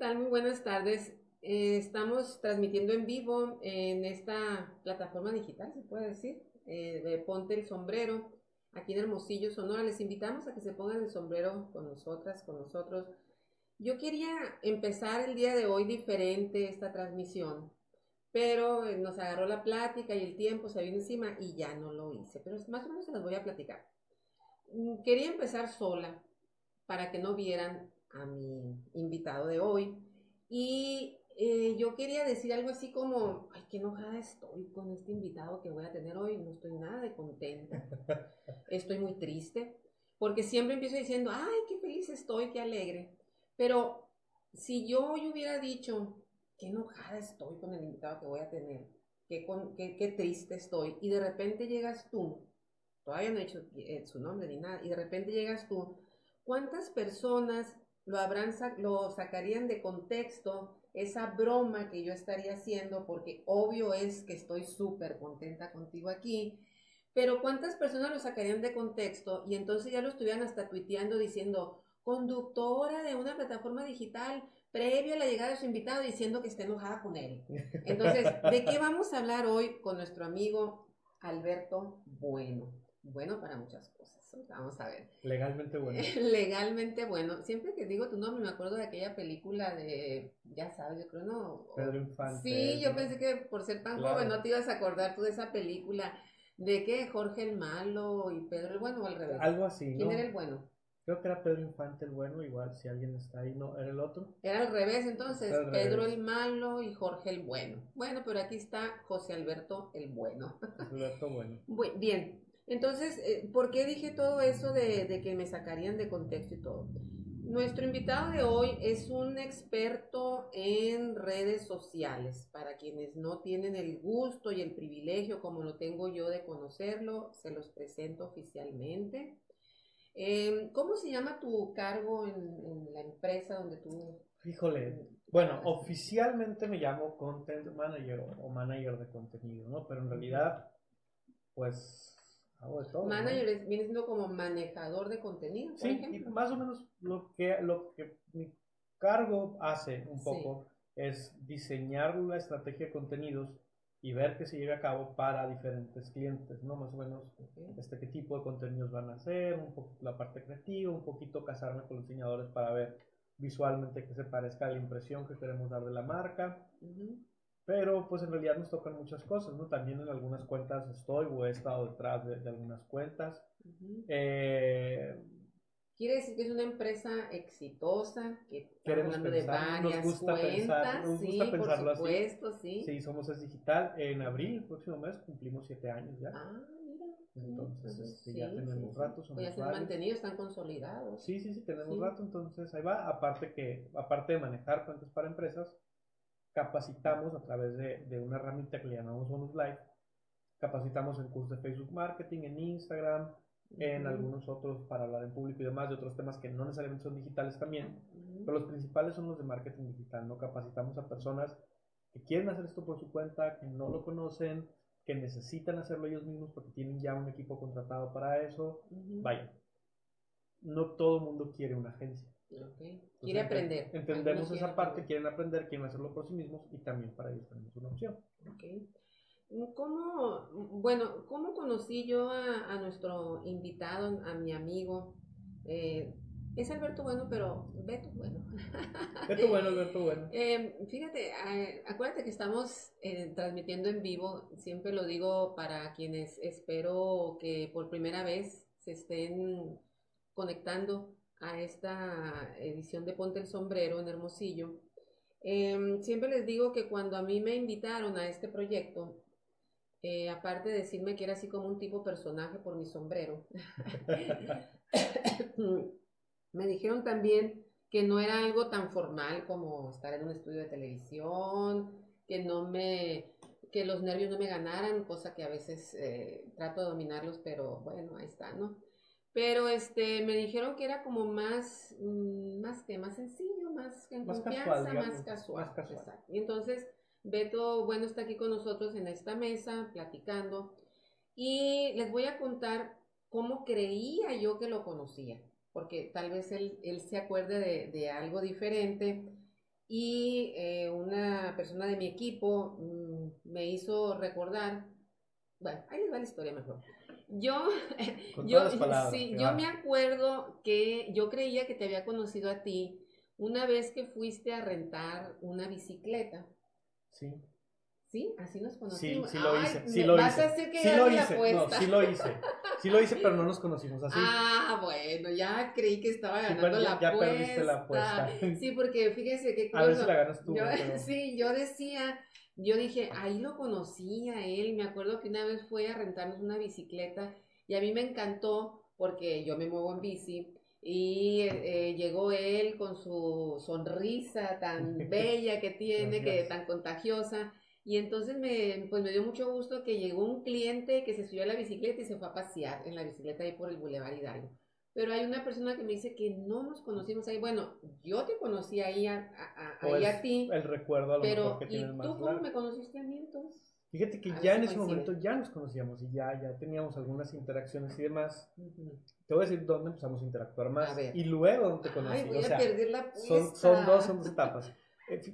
tal? Muy buenas tardes. Estamos transmitiendo en vivo en esta plataforma digital, se puede decir, de Ponte el Sombrero, aquí en Hermosillo, Sonora. Les invitamos a que se pongan el sombrero con nosotras, con nosotros. Yo quería empezar el día de hoy diferente esta transmisión, pero nos agarró la plática y el tiempo se vino encima y ya no lo hice, pero más o menos se las voy a platicar. Quería empezar sola para que no vieran a mi invitado de hoy. Y yo quería decir algo así como, ay, qué enojada estoy con este invitado que voy a tener hoy, no estoy nada de contenta, estoy muy triste, porque siempre empiezo diciendo, ay, qué feliz estoy, qué alegre. Pero si yo hoy hubiera dicho, qué enojada estoy con el invitado que voy a tener, qué triste estoy, y de repente llegas tú, todavía no he dicho su nombre ni nada, y de repente llegas tú, ¿cuántas personas lo sacarían de contexto esa broma que yo estaría haciendo? Porque obvio es que estoy súper contenta contigo aquí, pero ¿cuántas personas lo sacarían de contexto y entonces ya lo estuvieran hasta tuiteando diciendo, conductora de una plataforma digital previo a la llegada de su invitado diciendo que está enojada con él? Entonces, ¿de qué vamos a hablar hoy con nuestro amigo Alberto Bueno? Bueno para muchas cosas. Vamos a ver. Legalmente bueno. Legalmente bueno. Siempre que digo tu nombre me acuerdo de aquella película de, ya sabes, yo creo no. Pedro Infante Sí, es, yo ¿no? pensé que por ser tan joven Claro. no te ibas a acordar tú de esa película. ¿De qué? Jorge el malo y Pedro el bueno o al revés. Algo así, ¿Quién era el ¿no? bueno? Creo que era Pedro Infante el bueno, igual si alguien está ahí, ¿no? ¿Era el otro? Era al revés Está entonces, al Pedro el revés. malo y Jorge el bueno. Bueno, pero aquí está José Alberto el bueno. Es Alberto bueno. Bien, entonces, ¿por qué dije todo eso de que me sacarían de contexto y todo? Nuestro invitado de hoy es un experto en redes sociales. Para quienes no tienen el gusto y el privilegio, como lo tengo yo, de conocerlo, se los presento oficialmente. ¿Cómo se llama tu cargo en la empresa donde tú Híjole. Bueno, trabajas? oficialmente me llamo Content Manager o Manager de contenido, ¿no? Pero en Ujú. realidad, pues, hago de todo, Manager ¿no? viene siendo como manejador de contenido, por Sí, y ejemplo. más o menos lo que mi cargo hace un Sí. poco es diseñar la estrategia de contenidos y ver que se lleve a cabo para diferentes clientes, ¿no? Más o menos Okay. qué tipo de contenidos van a hacer, un poco la parte creativa, un poquito casarme con los diseñadores para ver visualmente que se parezca a la impresión que queremos dar de la marca. Ujú, Pero pues en realidad nos tocan muchas cosas, ¿no? También en algunas cuentas estoy o he estado detrás de algunas cuentas. ujú. Eh, Quiere decir que es una empresa exitosa, que estamos Queremos hablando de pensar, varias cuentas, nos gusta sí, por pensarlo así. supuesto, sí. Sí, somos Es Digital. En abril, el próximo mes, cumplimos 7 años ya. Ah, mira, sí, Entonces, entonces ya sí, sí, tenemos sí. rato, Pues ya somos se han varios. mantenido, están consolidados, Sí, sí, sí, tenemos sí. rato, entonces ahí va. Aparte de manejar cuentas para empresas, capacitamos a través de una herramienta que le llamamos Bonus Live. Capacitamos en cursos de Facebook Marketing, en Instagram, en Ujú, algunos otros para hablar en público y demás, de otros temas que no necesariamente son digitales también, ujú, pero los principales son los de marketing digital, ¿no? Capacitamos a personas que quieren hacer esto por su cuenta, que no lo conocen, que necesitan hacerlo ellos mismos porque tienen ya un equipo contratado para eso. ujú. Vaya, no todo el mundo quiere una agencia. Ok. Quiere Entonces aprender, algunos entendemos quieren esa parte, aprender. quieren aprender, quieren hacerlo por sí mismos y también para ellos tenemos una opción. Ok. Bueno, cómo conocí yo a nuestro invitado, a mi amigo? Eh, es Alberto Bueno, pero Beto Bueno. Alberto, bueno. Fíjate, acuérdate que estamos transmitiendo en vivo, siempre lo digo para quienes espero que por primera vez se estén conectando a esta edición de Ponte el Sombrero en Hermosillo. Siempre les digo que cuando a mí me invitaron a este proyecto, aparte de decirme que era así como un tipo personaje por mi sombrero, me dijeron también que no era algo tan formal como estar en un estudio de televisión, que los nervios no me ganaran, cosa que a veces trato de dominarlos, pero bueno, ahí está, ¿no? Pero me dijeron que era como más sencillo, más en Más casual, confianza, más digamos, más casual, casual. exacto. Y entonces Beto, bueno, está aquí con nosotros en esta mesa platicando y les voy a contar cómo creía yo que lo conocía, porque tal vez él se acuerde de algo diferente y una persona de mi equipo me hizo recordar, bueno, ahí les va la historia mejor. Yo, Con todas las palabras. sí, yo me acuerdo que yo creía que te había conocido a ti una vez que fuiste a rentar una bicicleta. Sí. ¿Sí? Así nos conocimos. Sí, sí lo hice. Ay, Sí lo vas hice. a decir que Sí ya lo vi la hice. No, apuesta. sí lo hice. Sí lo hice, pero no nos conocimos así. Ah, bueno, ya creí que estaba Sí, ganando la ya apuesta. perdiste la apuesta. Sí, porque fíjese qué A ver si curioso. la ganas tú, Yo, pero... sí, yo dije, ahí lo conocí a él. Me acuerdo que una vez fue a rentarnos una bicicleta y a mí me encantó porque yo me muevo en bici. Y llegó él con su sonrisa tan bella que tiene, que Gracias. tan contagiosa. Y entonces pues me dio mucho gusto que llegó un cliente que se subió a la bicicleta y se fue a pasear en la bicicleta ahí por el Boulevard Hidalgo. Pero hay una persona que me dice que no nos conocimos ahí. Bueno, yo te conocí ahí ahí a ti, el recuerdo a lo mejor pero que tienes ¿y más tú cómo largo. me conociste a mí entonces? Fíjate que A ver ya si en ese coincide. momento ya nos conocíamos y ya teníamos algunas interacciones y demás. Uh-huh. Te voy a decir dónde empezamos a interactuar A más ver. y luego dónde te conocí. Ay, voy O a sea, perder la apuesta. son dos etapas.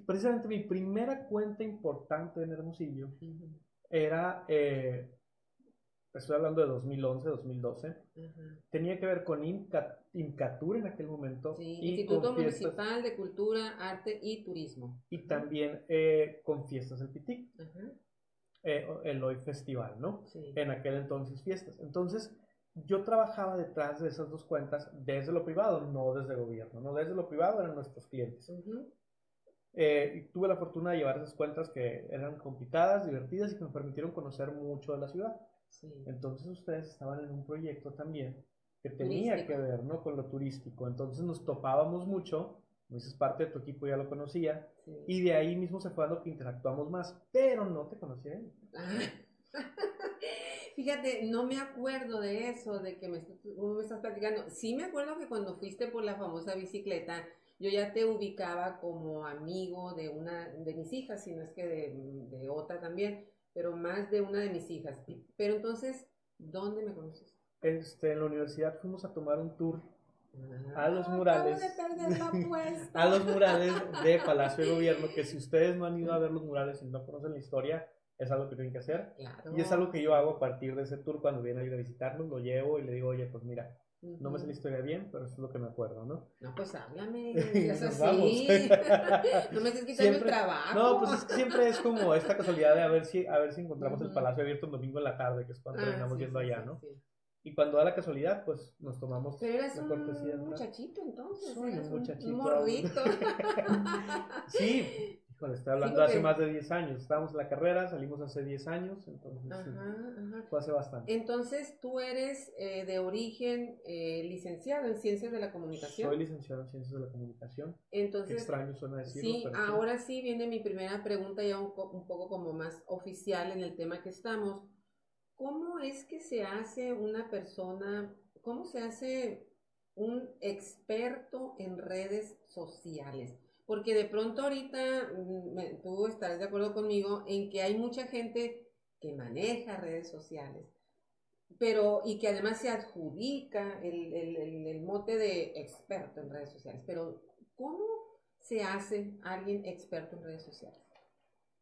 Precisamente mi primera cuenta importante en Hermosillo Uh-huh. era, estoy hablando de 2011, 2012, Uh-huh. tenía que ver con Incatur en aquel momento Sí, y Instituto con fiestas, Municipal de Cultura, Arte y Turismo. y también con Fiestas del Pitic, Uh-huh. el hoy festival, ¿no? Sí. En aquel entonces fiestas. Entonces, yo trabajaba detrás de esas dos cuentas desde lo privado, no desde el gobierno, ¿no? Desde lo privado eran nuestros clientes. Uh-huh. Y tuve la fortuna de llevar esas cuentas que eran complicadas, divertidas y que me permitieron conocer mucho de la ciudad. Sí. Entonces ustedes estaban en un proyecto también que tenía Turístico. que ver, ¿no?, con lo turístico. Entonces nos topábamos mucho, como dices, parte de tu equipo ya lo conocía, Sí. y de ahí mismo se fue a lo que interactuamos más, pero no te conocía él. Fíjate, no me acuerdo de eso, de que me estás platicando. Sí me acuerdo que cuando fuiste por la famosa bicicleta, yo ya te ubicaba como amigo de una de mis hijas, si no es que de otra también, pero más de una de mis hijas. Pero entonces, ¿dónde me conoces? En la universidad fuimos a tomar un tour a los Acabo murales, de perder la apuesta. a los murales de Palacio de Gobierno, que si ustedes no han ido a ver los murales y no conocen la historia, es algo que tienen que hacer. Claro. Y es algo que yo hago a partir de ese tour. Cuando viene a ir a visitarnos, lo llevo y le digo, oye, pues mira, no me sé la historia bien, pero eso es lo que me acuerdo, ¿no? No, pues háblame, Nos es vamos. así. No me estés quitando Siempre, el trabajo. no, pues es que siempre es como esta casualidad de a ver si encontramos el palacio abierto un domingo en la tarde, que es cuando terminamos sí, yendo sí, allá, sí, ¿no? sí. Y cuando da la casualidad, pues nos tomamos Pero eras la cortesía de un entrar. muchachito entonces, Soy eras un muchachito. un morrito. Sí, híjole, estoy hablando Sí, porque... hace más de 10 años. Estábamos en la carrera, salimos hace 10 años, entonces Ajá, sí, ajá. fue hace bastante. Entonces, tú eres de origen licenciado en Ciencias de la Comunicación. Soy licenciado en Ciencias de la Comunicación. Entonces, Qué extraño suena decirlo, sí, pero ahora sí viene mi primera pregunta ya un poco como más oficial en el tema que estamos. ¿Cómo es que se hace una persona, cómo se hace un experto en redes sociales? Porque de pronto ahorita tú estarás de acuerdo conmigo en que hay mucha gente que maneja redes sociales, pero y que además se adjudica el mote de experto en redes sociales. Pero ¿cómo se hace alguien experto en redes sociales?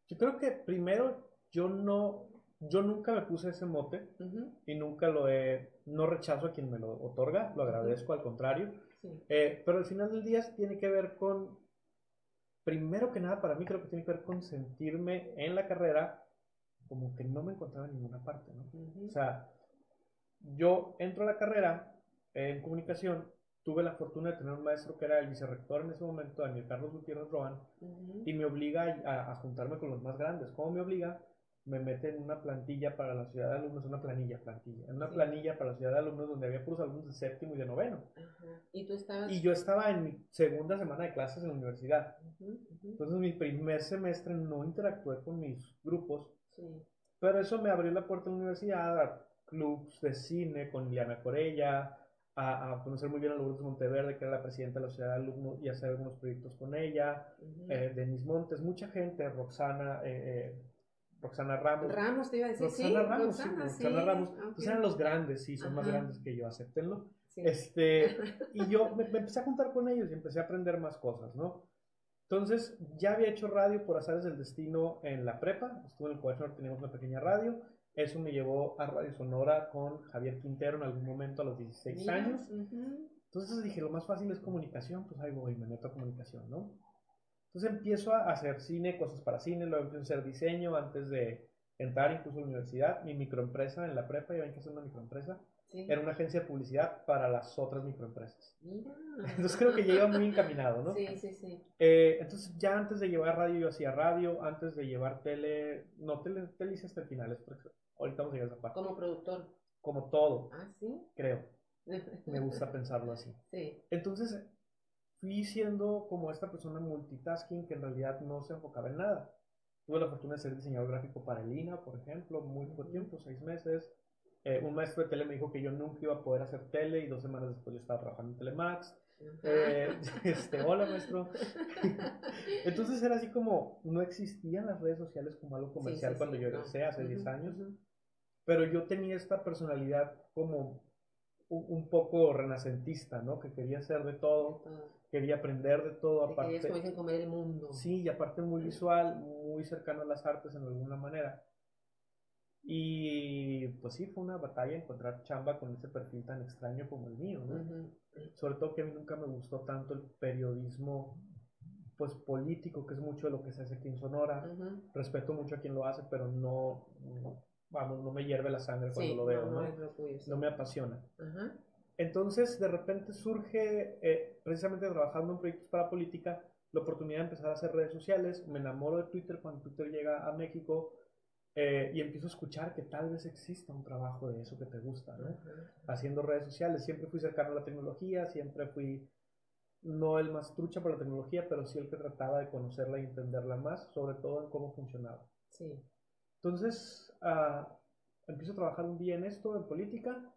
yo creo que primero yo nunca me puse ese mote y nunca no rechazo a quien me lo otorga, lo agradezco, al contrario. Sí. Pero al final del día tiene que ver con, primero que nada para mí creo que tiene que ver con sentirme en la carrera como que no me encontraba en ninguna parte, ¿no? O sea, yo entro a la carrera en comunicación, tuve la fortuna de tener un maestro que era el vicerrector en ese momento, Daniel Carlos Gutiérrez Roan, y me obliga a juntarme con los más grandes. ¿Cómo me obliga? Me mete en una plantilla para la ciudad de alumnos, una planilla, en una planilla para la ciudad de alumnos donde había puros alumnos de séptimo y de noveno. Ajá. ¿Y tú estabas? Y yo estaba en mi segunda semana de clases en la universidad. Entonces mi primer semestre no interactué con mis grupos, pero eso me abrió la puerta a la universidad, a clubs de cine con Liliana Corella, a conocer muy bien a Lourdes Monteverde, que era la presidenta de la sociedad de alumnos, y hacer algunos proyectos con ella, Denis Montes, mucha gente, Roxana Ramos. Ramos te iba a decir, Roxana sí, Ramos, Roxana, sí, Roxana Ramos. Okay. Entonces eran los grandes, sí, son más grandes que yo, acéptenlo. Sí. Y yo me empecé a juntar con ellos y empecé a aprender más cosas, ¿no? Entonces, ya había hecho radio por azares del destino en la prepa. Estuve en el Colegio, teníamos una pequeña radio. Eso me llevó a Radio Sonora con Javier Quintero en algún momento a los 16 Mira, años. Entonces dije, lo más fácil es comunicación, pues ahí voy, me meto a comunicación, ¿no? Entonces empiezo a hacer cine, cosas para cine, luego empiezo a hacer diseño antes de entrar incluso a la universidad. Mi microempresa en la prepa, ya ven que es una microempresa, era una agencia de publicidad para las otras microempresas. Mira. Entonces creo que ya iba muy encaminado, ¿no? Sí. Entonces ya antes de llevar radio yo hacía radio, antes de llevar tele, no, tele hice hasta el final, ahorita vamos a llegar a esa parte. Como productor. Como todo. Ah, sí. Creo. Me gusta pensarlo así. Sí. Entonces fui siendo como esta persona multitasking que en realidad no se enfocaba en nada. Tuve la fortuna de ser diseñador gráfico para el INA, por ejemplo, muy poco tiempo, 6 meses. Un maestro de tele me dijo que yo nunca iba a poder hacer tele y 2 semanas después yo estaba trabajando en Telemax. Hola maestro. Entonces era así como, no existían las redes sociales como algo comercial cuando yo egresé hace 10 años. Pero yo tenía esta personalidad como un poco renacentista, ¿no? Que quería hacer de todo, quería aprender de todo, aparte. Querías, como dicen, comer el mundo. Sí, y aparte muy visual, muy cercano a las artes en alguna manera. Y pues sí, fue una batalla encontrar chamba con ese perfil tan extraño como el mío, ¿no? Sobre todo que a mí nunca me gustó tanto el periodismo pues político, que es mucho de lo que se hace aquí en Sonora. Respeto mucho a quien lo hace, pero no me hierve la sangre cuando lo veo, ¿no? No me apasiona. Entonces, de repente surge, precisamente trabajando en proyectos para política, la oportunidad de empezar a hacer redes sociales. Me enamoro de Twitter cuando Twitter llega a México. Y empiezo a escuchar que tal vez exista un trabajo de eso que te gusta, ¿no? Haciendo redes sociales. Siempre fui cercano a la tecnología, siempre fui no el más trucha para la tecnología, pero sí el que trataba de conocerla y entenderla más, sobre todo en cómo funcionaba. Sí. Entonces, empiezo a trabajar un día en esto, en política.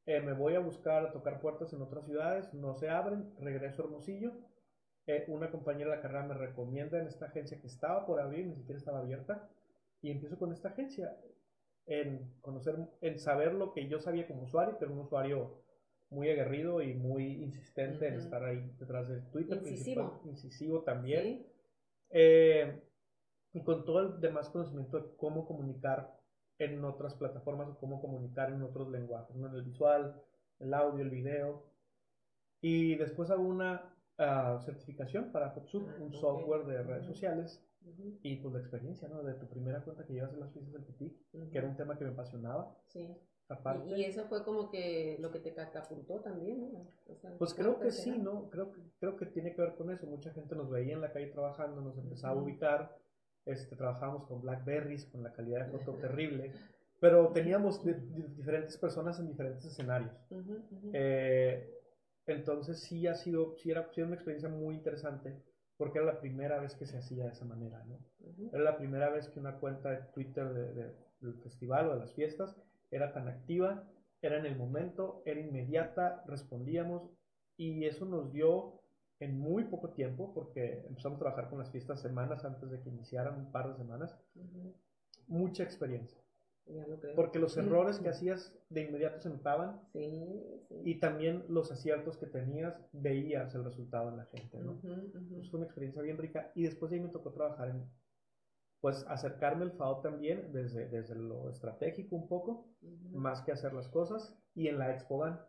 Me voy a buscar, a tocar puertas en otras ciudades, no se abren, regreso a Hermosillo. Una compañera de la carrera me recomienda en esta agencia que estaba por abrir, ni siquiera estaba abierta. Y empiezo con esta agencia en saber lo que yo sabía como usuario, que era un usuario muy aguerrido y muy insistente en estar ahí detrás de Twitter. Incisivo también. ¿Sí? Y con todo el demás conocimiento de cómo comunicar en otras plataformas o cómo comunicar en otros lenguajes, ¿no? En el visual, el audio, el video. Y después hago una certificación para Hotsup, un software de redes sociales. Y pues la experiencia, ¿no? De tu primera cuenta que llevas en las fiestas del Pitic, que era un tema que me apasionaba. Sí. Aparte, y eso fue como que lo que te catapultó también, ¿no? O sea, pues creo que sí, ¿no? Creo que tiene que ver con eso. Mucha gente nos veía en la calle trabajando, nos empezaba a ubicar. Trabajábamos con Blackberries, con la calidad de foto terrible, pero teníamos diferentes personas en diferentes escenarios. Entonces sí era una experiencia muy interesante, porque era la primera vez que se hacía de esa manera, ¿no? Era la primera vez que una cuenta de Twitter del festival o de las fiestas era tan activa, era en el momento, era inmediata, respondíamos, y eso nos dio en muy poco tiempo, porque empezamos a trabajar con las fiestas semanas antes de que iniciaran, un par de semanas, mucha experiencia. Porque los errores que hacías de inmediato se notaban, y también los aciertos que tenías, veías el resultado en la gente, ¿no? Entonces fue una experiencia bien rica, y después de ahí me tocó trabajar pues acercarme al FAO también desde lo estratégico un poco, más que hacer las cosas, y en la ExpoGan.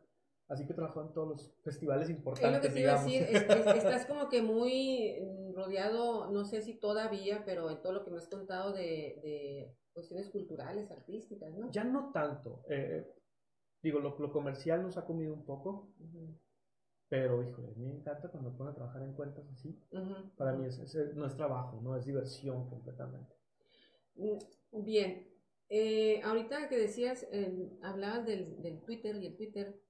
Así que trabajó en todos los festivales importantes, es lo que digamos. te iba a decir, estás como que muy rodeado, no sé si todavía, pero en todo lo que me has contado de cuestiones culturales, artísticas, ¿no? Ya no tanto. Digo, lo comercial nos ha comido un poco, pero, híjole, me encanta cuando me ponen a trabajar en cuentas así. Para mí no es trabajo, no es diversión completamente. Bien. Ahorita que decías, hablabas del Twitter y el Twitter,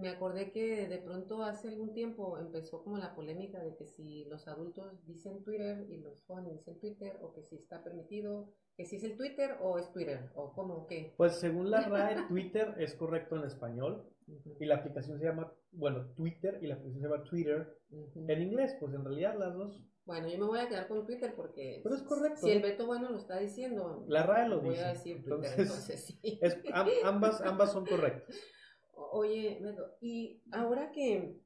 me acordé que de pronto hace algún tiempo empezó como la polémica de que si los adultos dicen Twitter y los jóvenes dicen Twitter, o que si está permitido, que si es el Twitter o es Twitter, o cómo, o qué. Pues según la RAE, Twitter es correcto en español, y la aplicación se llama, Twitter, y la aplicación se llama Twitter. En inglés, pues en realidad las dos. Bueno, yo me voy a quedar con Twitter porque pero es correcto. Si el Beto Bueno lo está diciendo, la RAE lo voy dice. Voy a decir Twitter, entonces sí. Ambas son correctas. Oye, Beto, y ahora que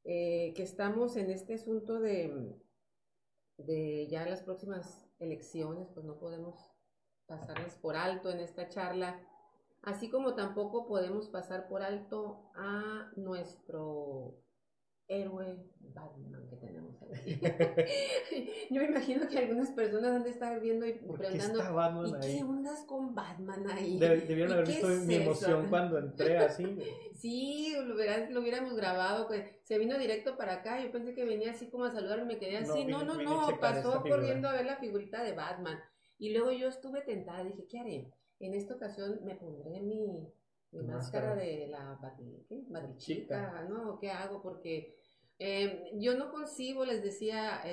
estamos en este asunto de de ya las próximas elecciones, pues no podemos pasarlas por alto en esta charla, así como tampoco podemos pasar por alto a nuestro héroe Batman que tenemos aquí. Yo me imagino que algunas personas han de estar viendo y preguntando, ¿y qué ondas con Batman ahí? Debieron haber visto mi emoción cuando entré así. Sí, lo hubiéramos grabado, se vino directo para acá, yo pensé que venía así como a saludarme, me quedé así, no, pasó corriendo a ver la figurita de Batman. Y luego yo estuve tentada, dije, ¿qué haré? En esta ocasión me pondré mi máscara de la Batichica, ¿no? ¿Qué hago? Porque yo no concibo, les decía,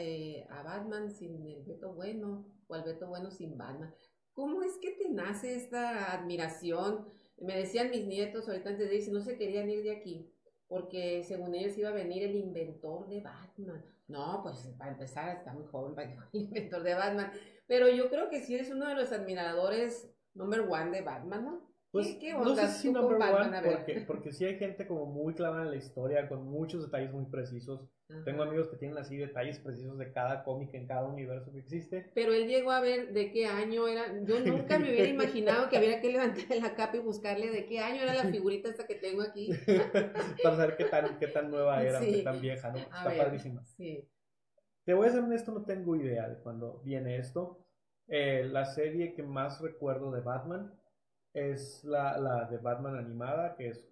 a Batman sin el Beto Bueno o al Beto Bueno sin Batman. ¿Cómo es que te nace esta admiración? Me decían mis nietos ahorita antes de ir, si no se querían ir de aquí, porque según ellos iba a venir el inventor de Batman. No, pues para empezar está muy joven para el inventor de Batman. Pero yo creo que sí eres uno de los admiradores number one de Batman, ¿no? Pues ¿Qué no sé si number Batman, one, porque sí hay gente como muy clavada en la historia, con muchos detalles muy precisos. Ajá. Tengo amigos que tienen así detalles precisos de cada cómic en cada universo que existe. Pero él llegó a ver de qué año era. Yo nunca me hubiera imaginado que había que levantar la capa y buscarle de qué año era la figurita esta que tengo aquí. Para saber qué tan nueva era, sí. O qué tan vieja, ¿no? Está padrísima. Sí. Te voy a ser honesto, no tengo idea de cuándo viene esto. La serie que más recuerdo de Batman es la de Batman animada, que es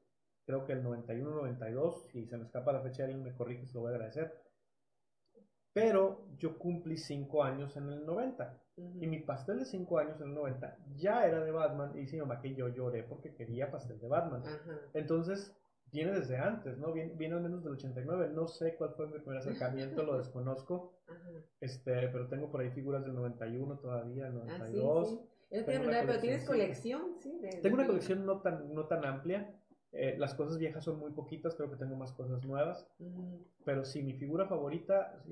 creo que el 91-92. Si se me escapa la fecha, alguien me corrige, se lo voy a agradecer. Pero yo cumplí 5 años en el 90. Y mi pastel de 5 años en el 90 ya era de Batman. Y dice mi mamá que yo lloré porque quería pastel de Batman. Entonces, viene desde antes, ¿no? Viene al menos del 89. No sé cuál fue mi primer acercamiento, lo desconozco. Pero tengo por ahí figuras del 91 todavía, el 92. Sí. Pero tienes colección, ¿sí? Tengo una colección no tan amplia. Las cosas viejas son muy poquitas, creo que tengo más cosas nuevas. Pero sí, mi figura favorita,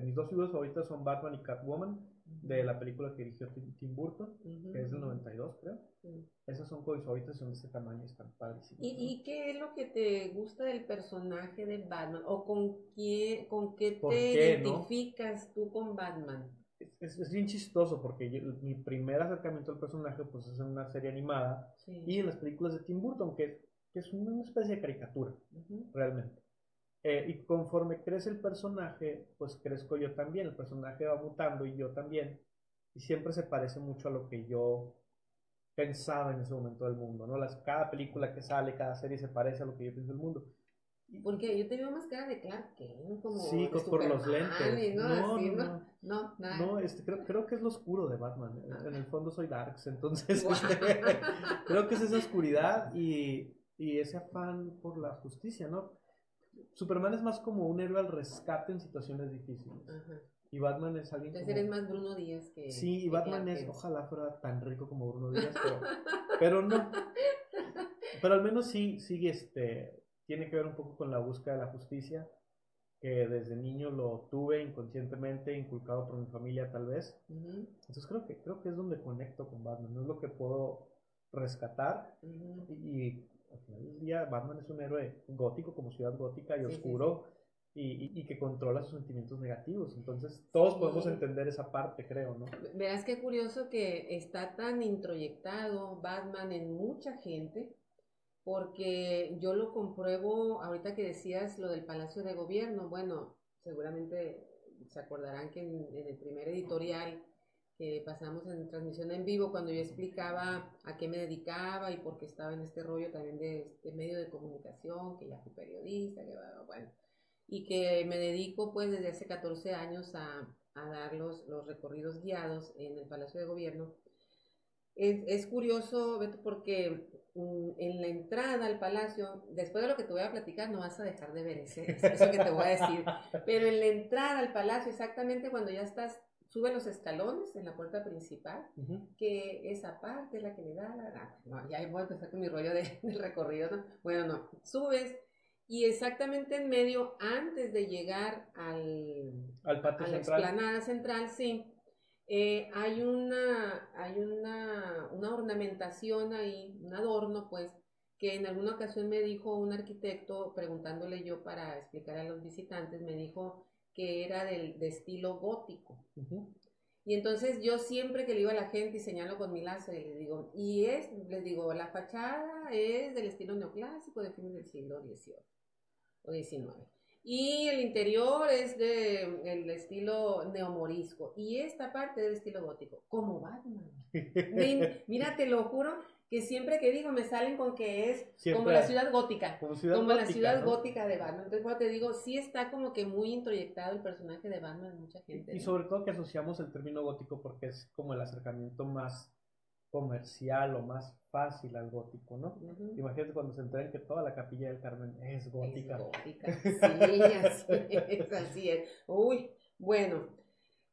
mis dos figuras favoritas son Batman y Catwoman, de la película que dirigió Tim Burton, que es del 92, creo. Esas son mis favoritas, son de ese tamaño, están padrísimas. ¿Y qué es lo que te gusta del personaje de Batman? ¿O con qué te identificas tú con Batman? Es bien chistoso porque mi primer acercamiento al personaje pues es en una serie animada y en las películas de Tim Burton, que es una especie de caricatura, realmente. Y conforme crece el personaje, pues crezco yo también, el personaje va mutando y yo también, y siempre se parece mucho a lo que yo pensaba en ese momento del mundo, ¿no? Cada película que sale, cada serie se parece a lo que yo pienso del mundo. Porque yo te veo más cara de Clark Kent, como sí, por los lentes. No, nada. No, creo que es lo oscuro de Batman. En el fondo soy Darks, entonces creo que es esa oscuridad y ese afán por la justicia, ¿no? Superman es más como un héroe al rescate en situaciones difíciles. Y Batman es alguien entonces eres más Bruno Díaz que... Sí, y Batman es, ojalá fuera tan rico como Bruno Díaz, pero no. Pero al menos sí, tiene que ver un poco con la búsqueda de la justicia, que desde niño lo tuve inconscientemente, inculcado por mi familia tal vez. Entonces creo que es donde conecto con Batman, no es lo que puedo rescatar. Y al final del día Batman es un héroe gótico, como ciudad gótica y oscuro. Y que controla sus sentimientos negativos. Entonces, todos podemos entender esa parte, creo, ¿no? Verás qué curioso que está tan introyectado Batman en mucha gente, porque yo lo compruebo ahorita que decías lo del Palacio de Gobierno. Bueno, seguramente se acordarán que en el primer editorial que pasamos en transmisión en vivo, cuando yo explicaba a qué me dedicaba y por qué estaba en este rollo también de este medio de comunicación, que ya fui periodista, que bueno, y que me dedico pues desde hace 14 años a dar los recorridos guiados en el Palacio de Gobierno. Es curioso, Beto, porque en la entrada al palacio, después de lo que te voy a platicar, no vas a dejar de ver eso que te voy a decir, pero en la entrada al palacio, exactamente cuando ya estás, sube los escalones en la puerta principal, que esa parte es la que le da no, ya voy a empezar con mi rollo del recorrido, ¿no? Bueno, no, subes y exactamente en medio, antes de llegar al patio a la explanada central, sí, hay una ornamentación ahí, un adorno, pues, que en alguna ocasión me dijo un arquitecto, preguntándole yo para explicar a los visitantes, me dijo que era de estilo gótico. Ujú. Y entonces yo siempre que le digo a la gente y señalo con mi láser y les digo, la fachada es del estilo neoclásico de fines del siglo XVIII o XIX. Y el interior es del estilo neomorisco. Y esta parte del estilo gótico, como Batman. Mira, te lo juro que siempre que digo me salen con que es Siempre como la ciudad gótica. como ciudad Como gótica, la ciudad ¿no? gótica de Batman. Entonces, bueno, te digo, sí está como que muy introyectado el personaje de Batman en mucha gente. Y ¿no? sobre todo que asociamos el término gótico porque es como el acercamiento más comercial o más fácil al gótico, ¿no? Ujú. Imagínate cuando se enteren que toda la Capilla del Carmen es gótica. Es gótica, sí, así es. Uy, bueno,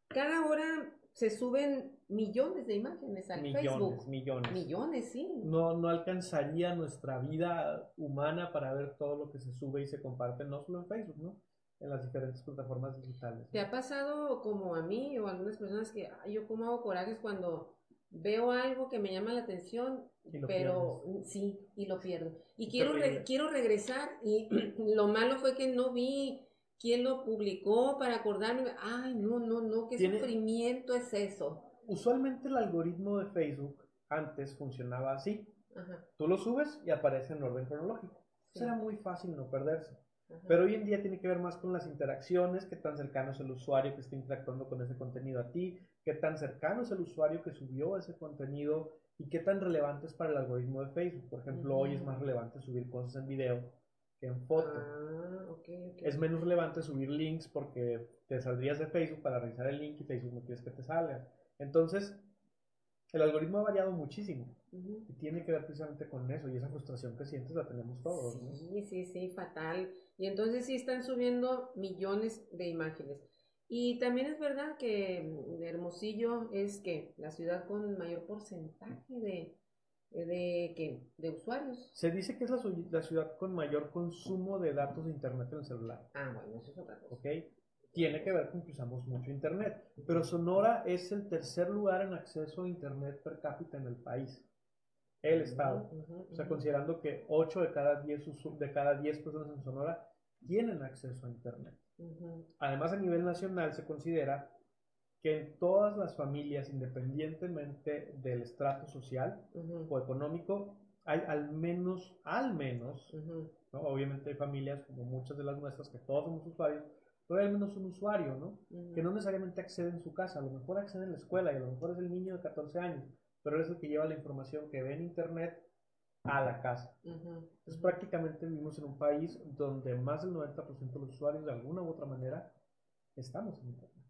cada hora se suben millones de imágenes al Facebook. Millones. Millones, sí. No alcanzaría nuestra vida humana para ver todo lo que se sube y se comparte, no solo en Facebook, ¿no? En las diferentes plataformas digitales. ¿Te ha pasado como a mí o a algunas personas que yo como hago corajes cuando veo algo que me llama la atención, pero sí, y lo pierdo? Y quiero regresar y lo malo fue que no vi quién lo publicó para acordarme. Ay, no, qué sufrimiento es eso. Usualmente el algoritmo de Facebook antes funcionaba así. Ajá. Tú lo subes y aparece en orden cronológico. Sí. Era muy fácil no perderse. Ajá. Pero hoy en día tiene que ver más con las interacciones, qué tan cercano es el usuario que está interactuando con ese contenido a ti, qué tan cercano es el usuario que subió ese contenido y qué tan relevante es para el algoritmo de Facebook. Por ejemplo, hoy es más relevante subir cosas en video que en foto. Okay. Es menos relevante subir links porque te saldrías de Facebook para revisar el link y Facebook no quieres que te salga. Entonces, el algoritmo ha variado muchísimo y tiene que ver precisamente con eso, y esa frustración que sientes la tenemos todos, ¿no? Sí, fatal. Y entonces sí están subiendo millones de imágenes. Y también es verdad que Hermosillo es que la ciudad con mayor porcentaje de usuarios. Se dice que es la ciudad con mayor consumo de datos de internet en el celular. Bueno, eso es otra cosa. ¿Ok? Tiene que ver con que usamos mucho internet. Pero Sonora es el tercer lugar en acceso a internet per cápita en el país. El estado. O sea, considerando que 8 de cada 10 personas en Sonora tienen acceso a internet. Además, a nivel nacional se considera que en todas las familias, independientemente del estrato social o económico, hay al menos, ¿no? Obviamente hay familias como muchas de las nuestras que todos somos usuarios, pero hay al menos un usuario, ¿no? Que no necesariamente accede en su casa, a lo mejor accede en la escuela y a lo mejor es el niño de 14 años, pero es el que lleva la información que ve en internet a la casa. Entonces prácticamente vivimos en un país donde más del 90% de los usuarios de alguna u otra manera estamos en internet.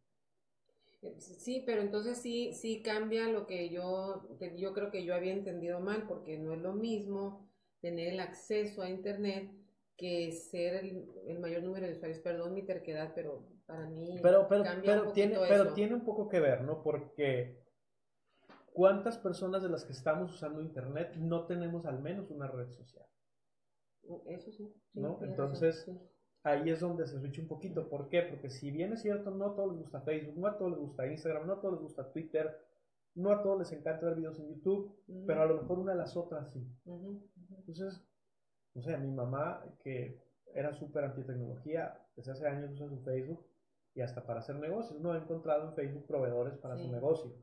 Sí, pero entonces sí cambia lo que yo creo que yo había entendido mal, porque no es lo mismo tener el acceso a internet que ser el mayor número de usuarios. Perdón mi terquedad, pero para mí cambia un poquito eso. Pero tiene un poco que ver, ¿no? Porque ¿cuántas personas de las que estamos usando internet no tenemos al menos una red social? Eso sí. ¿No? Entonces, ahí es donde se switcha un poquito. ¿Por qué? Porque si bien es cierto, no a todos les gusta Facebook, no a todos les gusta Instagram, no a todos les gusta Twitter, no a todos les encanta ver videos en YouTube, pero a lo mejor una de las otras sí. Entonces, no sé, mi mamá, que era súper anti-tecnología, desde hace años usa su Facebook y hasta para hacer negocios, no ha encontrado en Facebook proveedores para su negocio.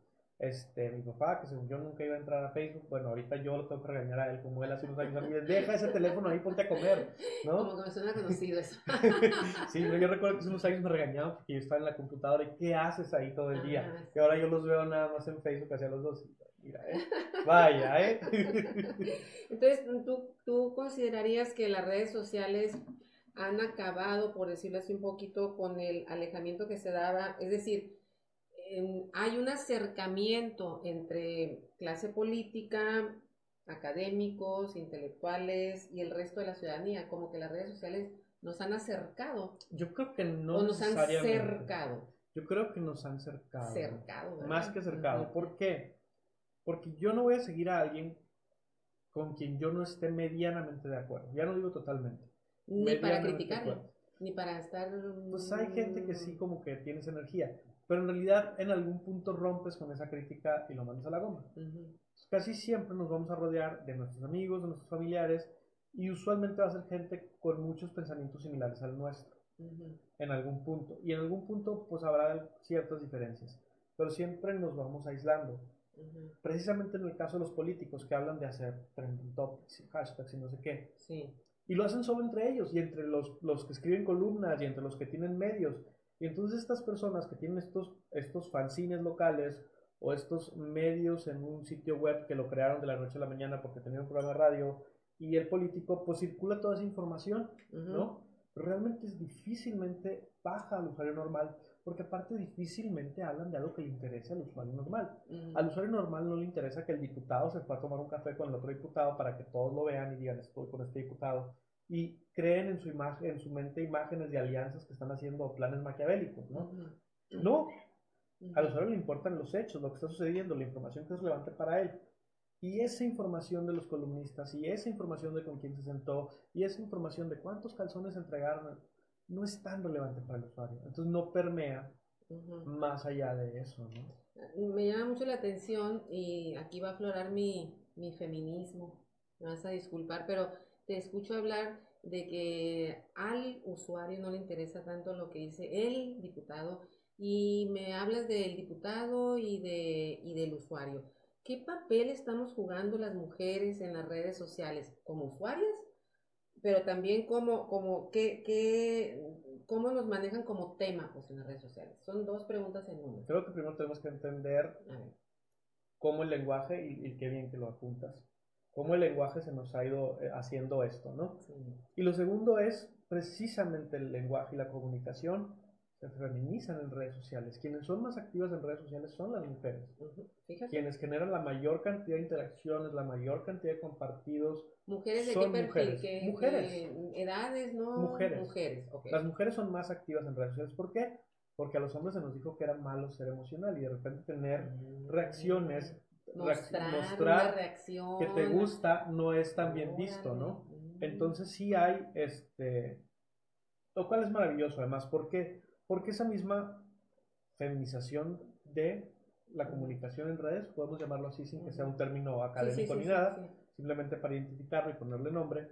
Mi papá, que según yo nunca iba a entrar a Facebook, bueno, ahorita yo lo tengo que regañar a él, como él hace unos años a mí, deja ese teléfono ahí, ponte a comer, ¿no? Como que me suena conocido eso. Sí, yo recuerdo que hace unos años me regañaba porque yo estaba en la computadora y ¿qué haces ahí todo el día? Y ahora yo los veo nada más en Facebook hacia los dos. Mira, vaya, Entonces, ¿tú considerarías que las redes sociales han acabado, por decirlo así un poquito, con el alejamiento que se daba? Es decir, hay un acercamiento entre clase política, académicos, intelectuales y el resto de la ciudadanía, como que las redes sociales nos han acercado. Yo creo que no o nos han cercado. Yo creo que nos han cercado. Cercado, más que cercado. ¿Por qué? Porque yo no voy a seguir a alguien con quien yo no esté medianamente de acuerdo. Ya no digo totalmente. Ni para criticarlo, ni para estar... Pues hay gente que sí como que tiene esa energía, pero en realidad en algún punto rompes con esa crítica y lo mandas a la goma. Casi siempre nos vamos a rodear de nuestros amigos, de nuestros familiares, y usualmente va a ser gente con muchos pensamientos similares al nuestro. en algún punto. Y en algún punto pues habrá ciertas diferencias, pero siempre nos vamos aislando. Precisamente en el caso de los políticos que hablan de hacer trending topics y hashtags y no sé qué. Sí. Y lo hacen solo entre ellos y entre los que escriben columnas y entre los que tienen medios. Y entonces estas personas que tienen estos fanzines locales o estos medios en un sitio web que lo crearon de la noche a la mañana porque tenían un programa de radio y el político pues circula toda esa información, ¿no? Pero realmente es difícilmente baja al usuario normal porque aparte difícilmente hablan de algo que le interese al usuario normal. Al usuario normal no le interesa que el diputado se pueda tomar un café con el otro diputado para que todos lo vean y digan estoy con este diputado y creen en su imagen, en su mente imágenes de alianzas que están haciendo planes maquiavélicos, ¿no? No, al usuario le importan los hechos, lo que está sucediendo, la información que es relevante para él. Y esa información de los columnistas, y esa información de con quién se sentó, y esa información de cuántos calzones entregaron, no es tan relevante para el usuario. Entonces no permea más allá de eso, ¿no? Me llama mucho la atención y aquí va a aflorar mi feminismo. Me vas a disculpar, pero te escucho hablar de que al usuario no le interesa tanto lo que dice el diputado y me hablas del diputado y del usuario. ¿Qué papel estamos jugando las mujeres en las redes sociales? ¿Como usuarias? Pero también cómo nos manejan como tema pues, en las redes sociales. Son dos preguntas en una. Creo que primero tenemos que entender cómo el lenguaje, y qué bien que lo apuntas, cómo el lenguaje se nos ha ido haciendo esto, ¿no? Sí. Y lo segundo es precisamente el lenguaje y la comunicación se feminizan en redes sociales. Quienes son más activas en redes sociales son las mujeres. Quienes generan la mayor cantidad de interacciones, la mayor cantidad de compartidos. ¿Mujeres de qué perfil? Mujeres. ¿Edades, no? Mujeres. Okay. Las mujeres son más activas en redes sociales. ¿Por qué? Porque a los hombres se nos dijo que era malo ser emocional y de repente tener reacciones, mostrar reacción, que te gusta no es tan bien visto, ¿no? Entonces sí hay, lo cual es maravilloso además, ¿por qué? Porque esa misma feminización de la comunicación en redes, podemos llamarlo así sin que sea un término académico ni nada, simplemente para identificarlo y ponerle nombre,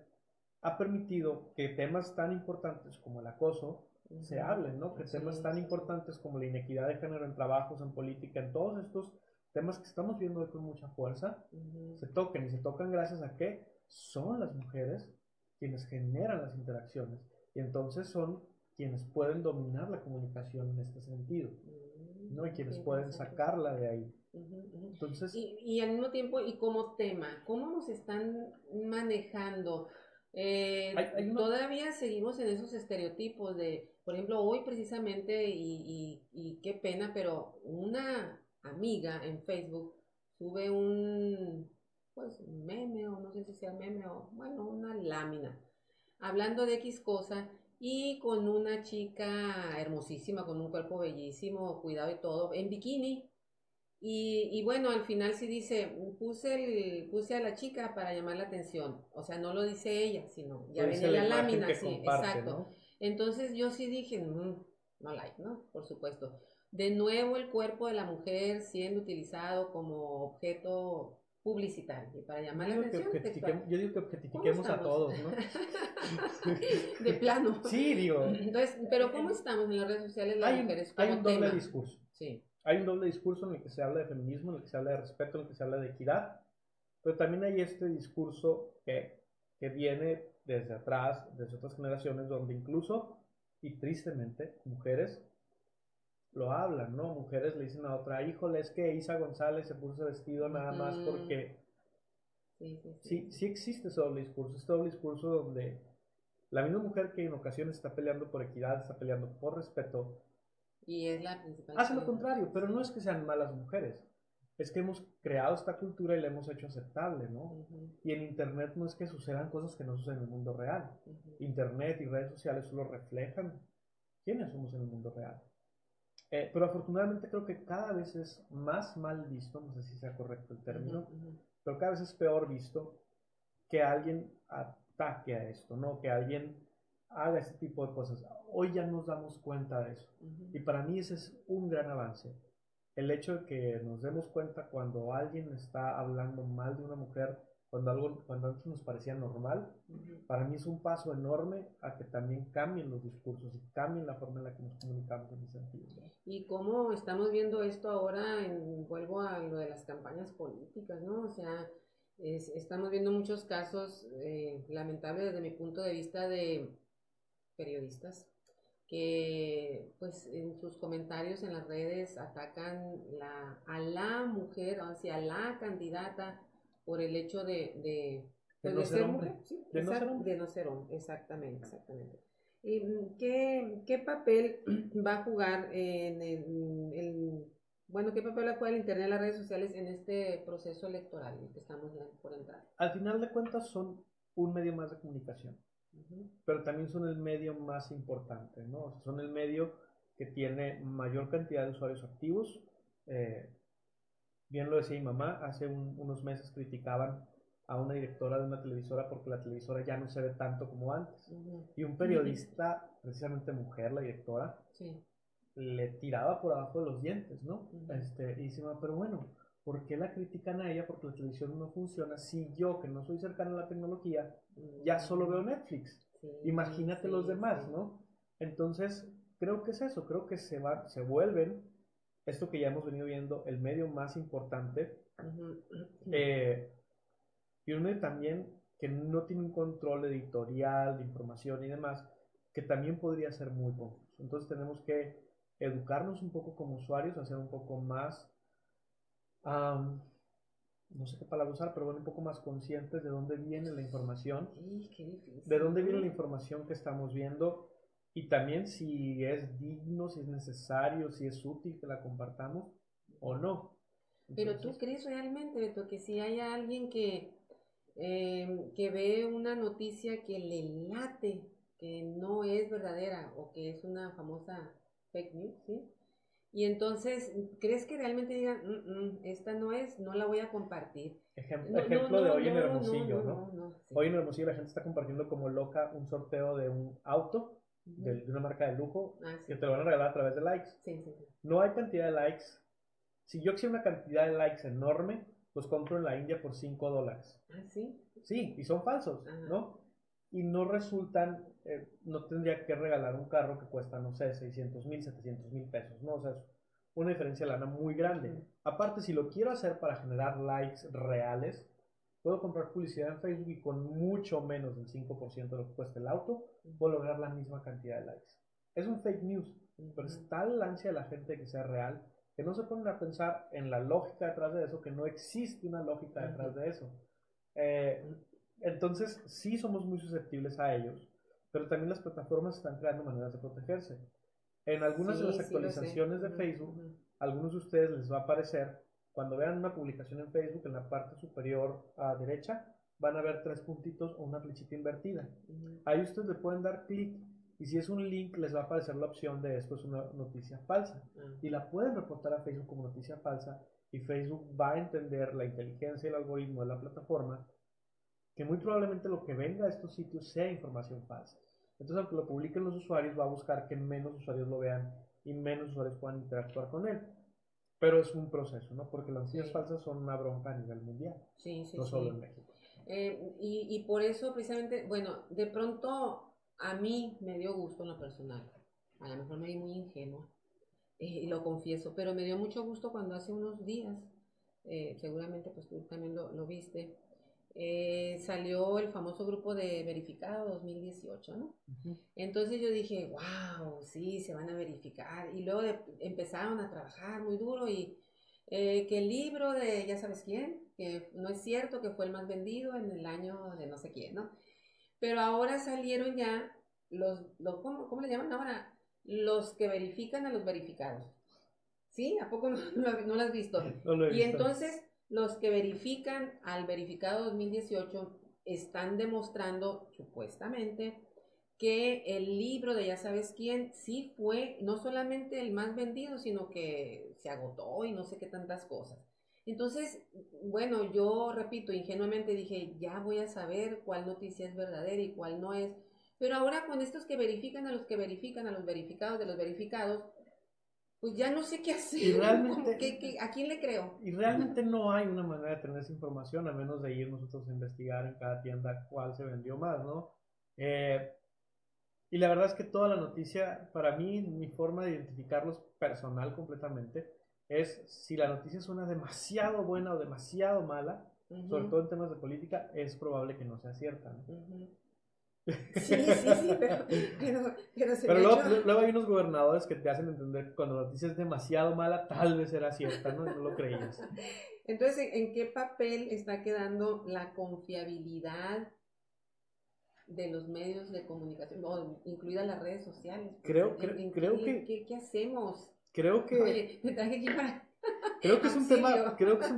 ha permitido que temas tan importantes como el acoso se hablen, ¿no? Que temas tan importantes como la inequidad de género en trabajos, en política, en todos estos temas que estamos viendo hoy con mucha fuerza, se toquen y se tocan gracias a que son las mujeres quienes generan las interacciones y entonces son quienes pueden dominar la comunicación en este sentido, ¿no? Y quienes pueden sacarla de ahí. Entonces, y al mismo tiempo, y como tema, ¿cómo nos están manejando? Todavía seguimos en esos estereotipos de, por ejemplo, hoy precisamente, y qué pena, pero una amiga en Facebook sube un meme, o no sé si sea meme, o bueno, una lámina, hablando de X cosa, y con una chica hermosísima, con un cuerpo bellísimo, cuidado y todo, en bikini. Y bueno, al final sí dice, puse a la chica para llamar la atención. O sea, no lo dice ella, sino ya venía la lámina, sí, comparte, exacto. ¿no? Entonces yo sí dije, no like, ¿no? Por supuesto. De nuevo el cuerpo de la mujer siendo utilizado como objeto publicitario para llamar la atención. Yo digo que objetifiquemos a todos, ¿no? De plano. Sí, digo. Entonces, pero ¿cómo estamos en las redes sociales las mujeres como hay un tema? Doble discurso. Sí. Hay un doble discurso en el que se habla de feminismo, en el que se habla de respeto, en el que se habla de equidad, pero también hay este discurso que viene desde atrás, desde otras generaciones, donde incluso, y tristemente, mujeres lo hablan, ¿no? Mujeres le dicen a otra, híjole, es que Isa González se puso ese vestido nada más porque... Sí existe ese doble discurso donde la misma mujer que en ocasiones está peleando por equidad, está peleando por respeto, y es la principal. Hace lo contrario, pero no es que sean malas mujeres. Es que hemos creado esta cultura y la hemos hecho aceptable, ¿no? Y en Internet no es que sucedan cosas que no suceden en el mundo real. Internet y redes sociales solo reflejan quiénes somos en el mundo real. Pero afortunadamente creo que cada vez es más mal visto, no sé si sea correcto el término, pero cada vez es peor visto que alguien ataque a esto, ¿no? Que alguien haga este tipo de cosas. Hoy ya nos damos cuenta de eso. Y para mí ese es un gran avance. El hecho de que nos demos cuenta cuando alguien está hablando mal de una mujer cuando antes nos parecía normal, para mí es un paso enorme a que también cambien los discursos y cambien la forma en la que nos comunicamos en ese sentido, ¿no? Y cómo estamos viendo esto ahora, vuelvo a lo de las campañas políticas, ¿no? O sea, estamos viendo muchos casos lamentables desde mi punto de vista de periodistas que pues en sus comentarios en las redes atacan a la mujer, o sea, a la candidata por el hecho De pues, no de ser ser hombre. mujer, sí, De no ser hombre. de no ser hombre, exactamente, exactamente. ¿Y qué papel va a jugar bueno, qué papel va a jugar el Internet, las redes sociales en este proceso electoral en el que estamos ya por entrar? Al final de cuentas son un medio más de comunicación, pero también son el medio más importante, ¿no? O sea, son el medio que tiene mayor cantidad de usuarios activos. Eh, Bien lo decía mi mamá, hace unos meses criticaban a una directora de una televisora porque la televisora ya no se ve tanto como antes. Y un periodista, precisamente mujer, la directora, sí, le tiraba por abajo de los dientes, ¿no? Y dice, pero bueno, ¿por qué la critican a ella? Porque la televisión no funciona. Si yo, que no soy cercano a la tecnología, ya solo veo Netflix. Sí, imagínate los demás, ¿no? Entonces, creo que es eso, creo que se vuelven esto que ya hemos venido viendo, el medio más importante, y un medio también que no tiene un control editorial, de información y demás, que también podría ser muy confuso. Entonces tenemos que educarnos un poco como usuarios, hacer un poco más, no sé qué palabra usar, pero bueno, un poco más conscientes de dónde viene la información, qué difícil, de dónde viene la información que estamos viendo, y también si es digno, si es necesario, si es útil que la compartamos o no. Pero tú crees realmente, Beto, que si hay alguien que ve una noticia que le late, que no es verdadera o que es una famosa fake news, ¿sí? Y entonces, ¿crees que realmente digan, esta no es, no la voy a compartir? Ejemplo de hoy en Hermosillo, ¿no? Sí. Hoy en Hermosillo la gente está compartiendo como loca un sorteo de un auto de una marca de lujo que te lo van a regalar a través de likes. Sí. No hay cantidad de likes. Si yo quisiera una cantidad de likes enorme, los compro en la India por $5. ¿Ah, sí? Sí, y son falsos, ¿no? Y no resultan, no tendría que regalar un carro que cuesta, no sé, 600,000, 700,000 pesos, ¿no? O sea, es una diferencia de lana muy grande. Aparte, si lo quiero hacer para generar likes reales, puedo comprar publicidad en Facebook y con mucho menos del 5% de lo que cuesta el auto, puedo lograr la misma cantidad de likes. Es un fake news, pero es tal la ansia de la gente de que sea real, que no se ponen a pensar en la lógica detrás de eso, que no existe una lógica detrás de eso. Entonces, sí somos muy susceptibles a ellos, pero también las plataformas están creando maneras de protegerse. En algunas de las actualizaciones de Facebook, algunos de ustedes les va a aparecer, cuando vean una publicación en Facebook, en la parte superior a derecha, van a ver 3 puntitos o una flechita invertida. Ahí ustedes le pueden dar clic y si es un link les va a aparecer la opción de esto es una noticia falsa. Y la pueden reportar a Facebook como noticia falsa y Facebook va a entender la inteligencia y el algoritmo de la plataforma que muy probablemente lo que venga a estos sitios sea información falsa. Entonces, aunque lo publiquen los usuarios, va a buscar que menos usuarios lo vean y menos usuarios puedan interactuar con él. Pero es un proceso, ¿no? Porque las noticias falsas son una bronca a nivel mundial, no solo en México. Y por eso, precisamente, bueno, de pronto a mí me dio gusto en lo personal. A lo mejor me di muy ingenua, y lo confieso, pero me dio mucho gusto cuando hace unos días, seguramente pues tú también lo viste, salió el famoso grupo de verificado 2018, ¿no? Entonces yo dije, wow, sí, se van a verificar. Y luego empezaron a trabajar muy duro y que el libro de ya sabes quién, que no es cierto que fue el más vendido en el año de no sé quién, ¿no? Pero ahora salieron ya ¿cómo le llaman ahora? Los que verifican a los verificados. ¿Sí? ¿A poco no lo has visto? No lo he visto. Y entonces los que verifican al verificado 2018 están demostrando, supuestamente, que el libro de ya sabes quién sí fue no solamente el más vendido, sino que se agotó y no sé qué tantas cosas. Entonces, bueno, yo repito, ingenuamente dije, ya voy a saber cuál noticia es verdadera y cuál no es. Pero ahora con estos que verifican a los que verifican, a los verificados de los verificados, Pues ya no sé qué hacer. Y realmente, ¿A quién le creo? Y realmente no hay una manera de tener esa información, a menos de ir nosotros a investigar en cada tienda cuál se vendió más, ¿no? Eh, y la verdad es que toda la noticia, para mí, mi forma de identificarlos personal completamente, es si la noticia suena demasiado buena o demasiado mala, sobre todo en temas de política, es probable que no sea cierta, ¿no? Sí, pero luego hay unos gobernadores que te hacen entender que cuando la noticia es demasiado mala, tal vez era cierta, ¿no? Y no lo creías. Entonces, ¿en qué papel está quedando la confiabilidad de los medios de comunicación, incluidas las redes sociales? Creo que ¿Qué hacemos? Creo que Oye, me traje aquí para creo que es un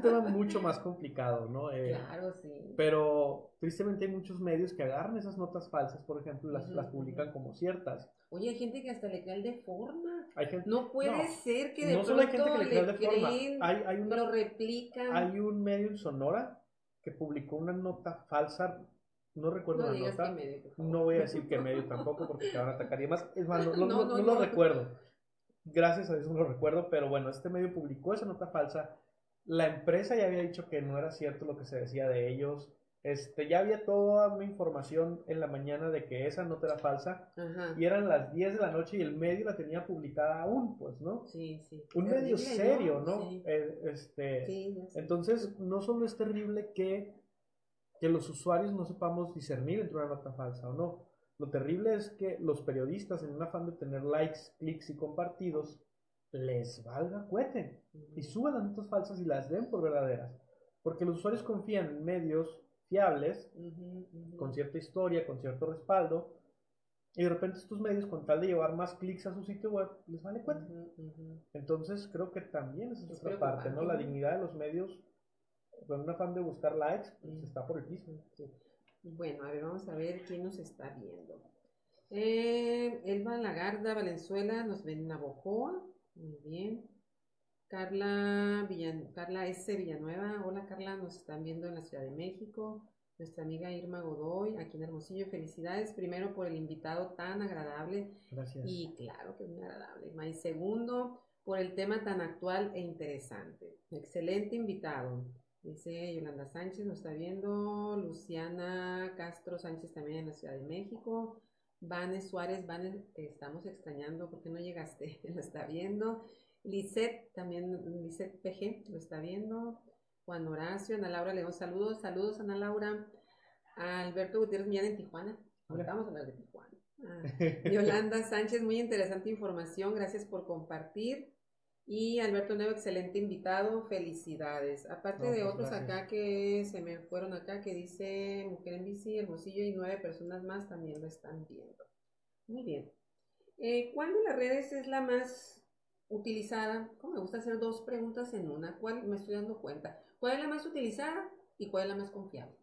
tema mucho más complicado, ¿no? Claro, sí. Pero tristemente hay muchos medios que agarran esas notas falsas, por ejemplo, y las publican como ciertas. Oye, hay gente que hasta le cree de forma. Hay gente, no puede ser que de no pronto solo hay gente que le cree de forma, creen, lo replican. Hay un medio en Sonora que publicó una nota falsa, no recuerdo la digas nota, qué medio, por favor. no voy a decir qué medio tampoco porque te van a atacar y además, es más, no lo recuerdo. Gracias a Dios no lo recuerdo, pero bueno, este medio publicó esa nota falsa. La empresa ya había dicho que no era cierto lo que se decía de ellos. Ya había toda una información en la mañana de que esa nota era falsa. Ajá. Y eran las 10 de la noche y el medio la tenía publicada aún, pues, ¿no? Sí. Un medio serio, ¿no? Sí. Entonces, no solo es terrible que los usuarios no sepamos discernir entre una nota falsa o no. Lo terrible es que los periodistas, en un afán de tener likes, clics y compartidos, les valga cuete y suban las notas falsas y las den por verdaderas. Porque los usuarios confían en medios fiables, con cierta historia, con cierto respaldo, y de repente estos medios, con tal de llevar más clics a su sitio web, les vale cuete. Entonces creo que también es otra parte, ¿no? La dignidad de los medios, con un afán de buscar likes, pues está por el piso. Sí. Bueno, a ver, vamos a ver quién nos está viendo. Elba Lagarda Valenzuela nos ven en Navojoa. Muy bien. Carla S. Villanueva. Hola Carla, nos están viendo en la Ciudad de México. Nuestra amiga Irma Godoy, aquí en Hermosillo. Felicidades primero por el invitado tan agradable. Gracias. Y claro que es muy agradable, Irma. Y segundo, por el tema tan actual e interesante. Excelente invitado. Dice Yolanda Sánchez, nos está viendo. Luciana Castro Sánchez también en la Ciudad de México. Vane Suárez, Vane, te estamos extrañando porque no llegaste, lo está viendo. Lisette, también Lisette PG, lo está viendo. Juan Horacio, Ana Laura León, saludos Ana Laura. Alberto Gutiérrez Millán en Tijuana, vamos a hablar de Tijuana. Yolanda Sánchez, muy interesante información, gracias por compartir. Y Alberto Nuevo, excelente invitado, felicidades. Aparte de otros gracias. Acá que se me fueron acá, que dice Mujer en Bici, Hermosillo y 9 personas más también lo están viendo. Muy bien. ¿Cuál de las redes es la más utilizada? Como me gusta hacer dos preguntas en una, ¿cuál me estoy dando cuenta? ¿Cuál es la más utilizada y cuál es la más confiable?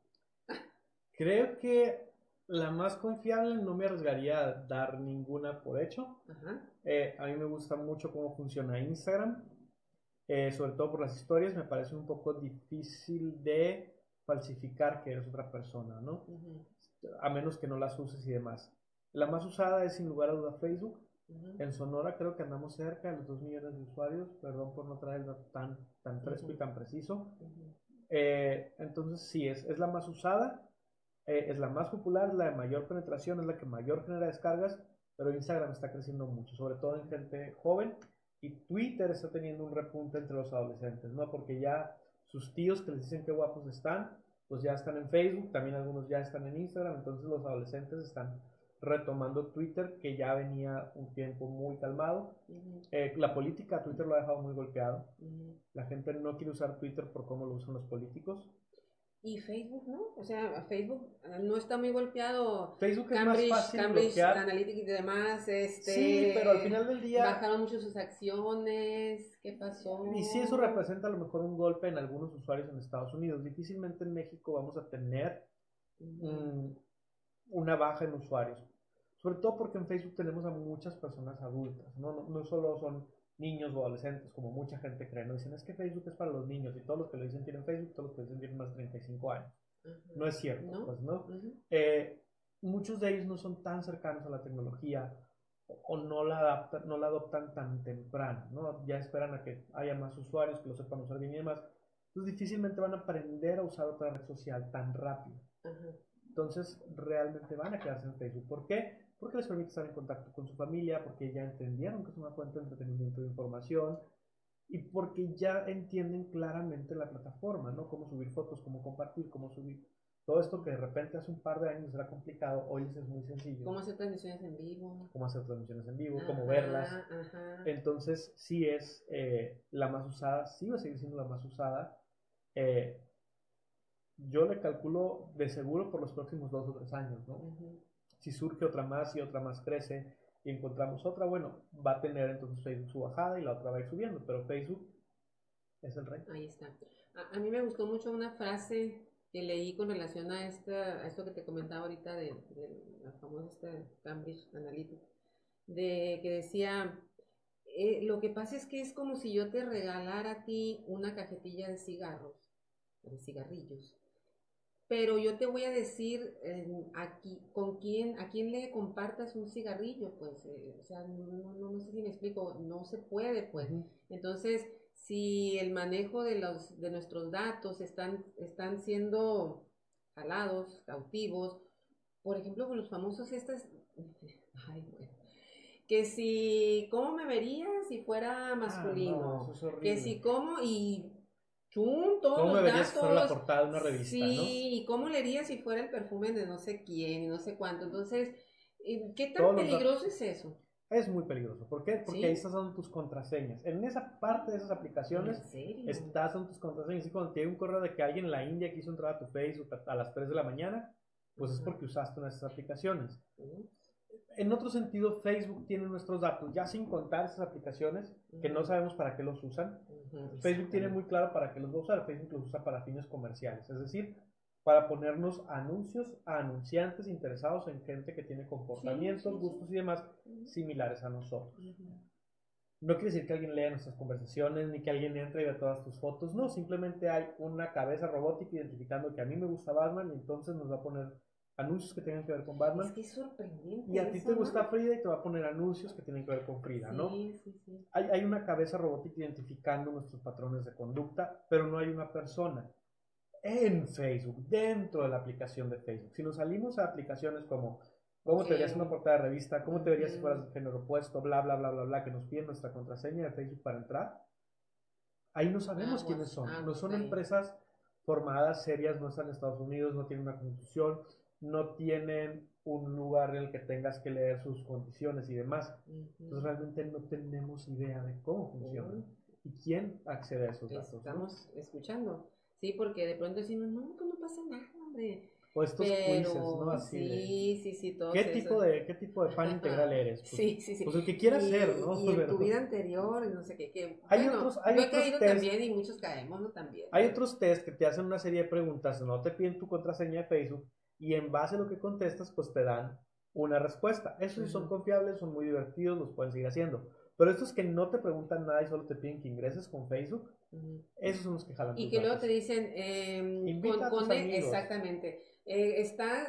Creo que la más confiable, no me arriesgaría a dar ninguna por hecho. A mí me gusta mucho cómo funciona Instagram, sobre todo por las historias. Me parece un poco difícil de falsificar que eres otra persona, ¿no? A menos que no las uses y demás. La más usada es sin lugar a duda Facebook. En Sonora creo que andamos cerca de los 2 millones de usuarios. Perdón por no traer el dato tan fresco y tan preciso. Entonces sí, es la más usada. Es la más popular, es la de mayor penetración, es la que mayor genera descargas, pero Instagram está creciendo mucho, sobre todo en gente joven, y Twitter está teniendo un repunte entre los adolescentes, ¿no? Porque ya sus tíos que les dicen qué guapos están, pues ya están en Facebook, también algunos ya están en Instagram, entonces los adolescentes están retomando Twitter, que ya venía un tiempo muy calmado. La política, Twitter lo ha dejado muy golpeado. La gente no quiere usar Twitter por cómo lo usan los políticos. Y Facebook, ¿no? O sea, Facebook no está muy golpeado. Facebook es más fácil Cambridge Analytica y demás, Sí, pero al final del día... Bajaron mucho sus acciones, ¿qué pasó? Y sí, eso representa a lo mejor un golpe en algunos usuarios en Estados Unidos. Difícilmente en México vamos a tener una baja en usuarios. Sobre todo porque en Facebook tenemos a muchas personas adultas, no solo son niños o adolescentes, como mucha gente cree, no dicen, es que Facebook es para los niños, y todos los que lo dicen tienen Facebook, todos los que lo dicen tienen más de 35 años. No es cierto, pues, ¿no? Muchos de ellos no son tan cercanos a la tecnología, o no la adoptan tan temprano, ¿no? Ya esperan a que haya más usuarios que lo sepan usar bien y demás. Entonces difícilmente van a aprender a usar otra red social tan rápido. Ajá. Entonces realmente van a quedarse en Facebook. ¿Por qué? Porque les permite estar en contacto con su familia, porque ya entendieron que es una fuente de entretenimiento de información y porque ya entienden claramente la plataforma, ¿no? Cómo subir fotos, cómo compartir, cómo subir. Todo esto que de repente hace un par de años era complicado, hoy les es muy sencillo. ¿Cómo hacer transmisiones en vivo? Cómo hacer transmisiones en vivo, Ajá, cómo verlas. ajá. Entonces, sí es la más usada, sí va a seguir siendo la más usada. Eh, yo le calculo de seguro por los próximos 2 o 3 años, ¿no? Uh-huh. Si surge otra más y otra más crece y encontramos otra, bueno, va a tener entonces Facebook su bajada y la otra va a ir subiendo, pero Facebook es el rey. Ahí está. A mí me gustó mucho una frase que leí con relación a esto que te comentaba ahorita de la famosa Cambridge Analytica, de que decía, lo que pasa es que es como si yo te regalara a ti una cajetilla de cigarros, de cigarrillos, pero yo te voy a decir aquí a quién le compartas un cigarrillo, pues, o sea, no sé si me explico, no se puede, pues. Uh-huh. Entonces, si el manejo de nuestros datos están siendo jalados, cautivos, por ejemplo, con los famosos ay, bueno, que si, ¿cómo me vería si fuera masculino? No, eso es horrible. Que si, ¿cómo? Y chun, todos ¿Cómo los me verías si fuera la datos. portada de una revista, Sí, no? y cómo le haría si fuera el perfume de no sé quién y no sé cuánto. Entonces, ¿qué tan Todos los peligroso es eso? Es muy peligroso. ¿Por qué? Porque ahí ¿Sí? estás dando tus contraseñas. En esa parte de esas aplicaciones ¿En serio? estás dando tus contraseñas. Y cuando te llega un correo de que alguien en la India quiso entrar a tu Facebook a las 3 de la mañana, pues es porque usaste una de esas aplicaciones. En otro sentido, Facebook tiene nuestros datos, ya sin contar esas aplicaciones que no sabemos para qué los usan. Facebook tiene muy claro para qué los va a usar. Facebook los usa para fines comerciales, es decir, para ponernos anuncios a anunciantes interesados en gente que tiene comportamientos, gustos y demás similares a nosotros. No quiere decir que alguien lea nuestras conversaciones, ni que alguien entre y vea todas tus fotos. No, simplemente hay una cabeza robótica identificando que a mí me gusta Batman y entonces nos va a poner anuncios que tengan que ver con Batman. Es que es sorprendente. Y a ti te gusta Frida y te va a poner anuncios que tienen que ver con Frida, ¿no? Sí. Hay una cabeza robótica identificando nuestros patrones de conducta, pero no hay una persona en Facebook, dentro de la aplicación de Facebook. Si nos salimos a aplicaciones como cómo te verías en una portada de revista, cómo te verías si fueras de género opuesto, bla, bla, bla, bla, bla, que nos piden nuestra contraseña de Facebook para entrar, ahí no sabemos quiénes son. No son empresas formadas, serias, no están en Estados Unidos, no tienen una constitución, no tienen un lugar en el que tengas que leer sus condiciones y demás. Entonces realmente no tenemos idea de cómo funciona y quién accede a esos datos. Estamos escuchando. Sí, porque de pronto decimos, no, pues no pasa nada, hombre. O estos quizzes, ¿no? Así sí, todos ¿Qué tipo de pan integral eres? Pues, sí. Pues el que quiera ser, ¿no? Y en tu vida anterior, no sé qué. Hay Bueno, otros yo he caído test, también y muchos caemos, ¿no? También. Hay otros test que te hacen una serie de preguntas, no te piden tu contraseña de Facebook y en base a lo que contestas, pues te dan una respuesta. Esos sí son confiables, son muy divertidos, los pueden seguir haciendo. Pero estos que no te preguntan nada y solo te piden que ingreses con Facebook, esos son los que jalan. Y que luego te dicen, invita a tus amigos. Exactamente. Estás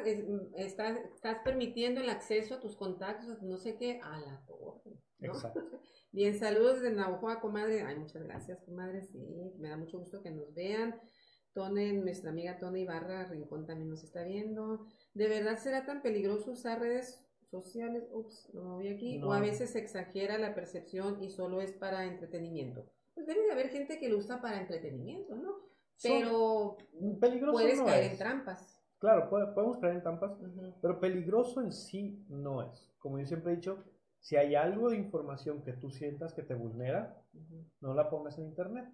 permitiendo el acceso a tus contactos, no sé qué, a la torre, ¿no? Exacto. Bien, saludos de Navajoa, comadre. Ay, muchas gracias, comadre. Sí, me da mucho gusto que nos vean. Nuestra amiga Tone Ibarra Rincón también nos está viendo. ¿De verdad será tan peligroso usar redes sociales? Ups, no me voy aquí. No. O a veces se exagera la percepción y solo es para entretenimiento. Pues debe de haber gente que lo usa para entretenimiento, ¿no? Pero puedes caer en trampas. Claro, podemos caer en trampas, pero peligroso en sí no es. Como yo siempre he dicho, si hay algo de información que tú sientas que te vulnera, no la pongas en internet.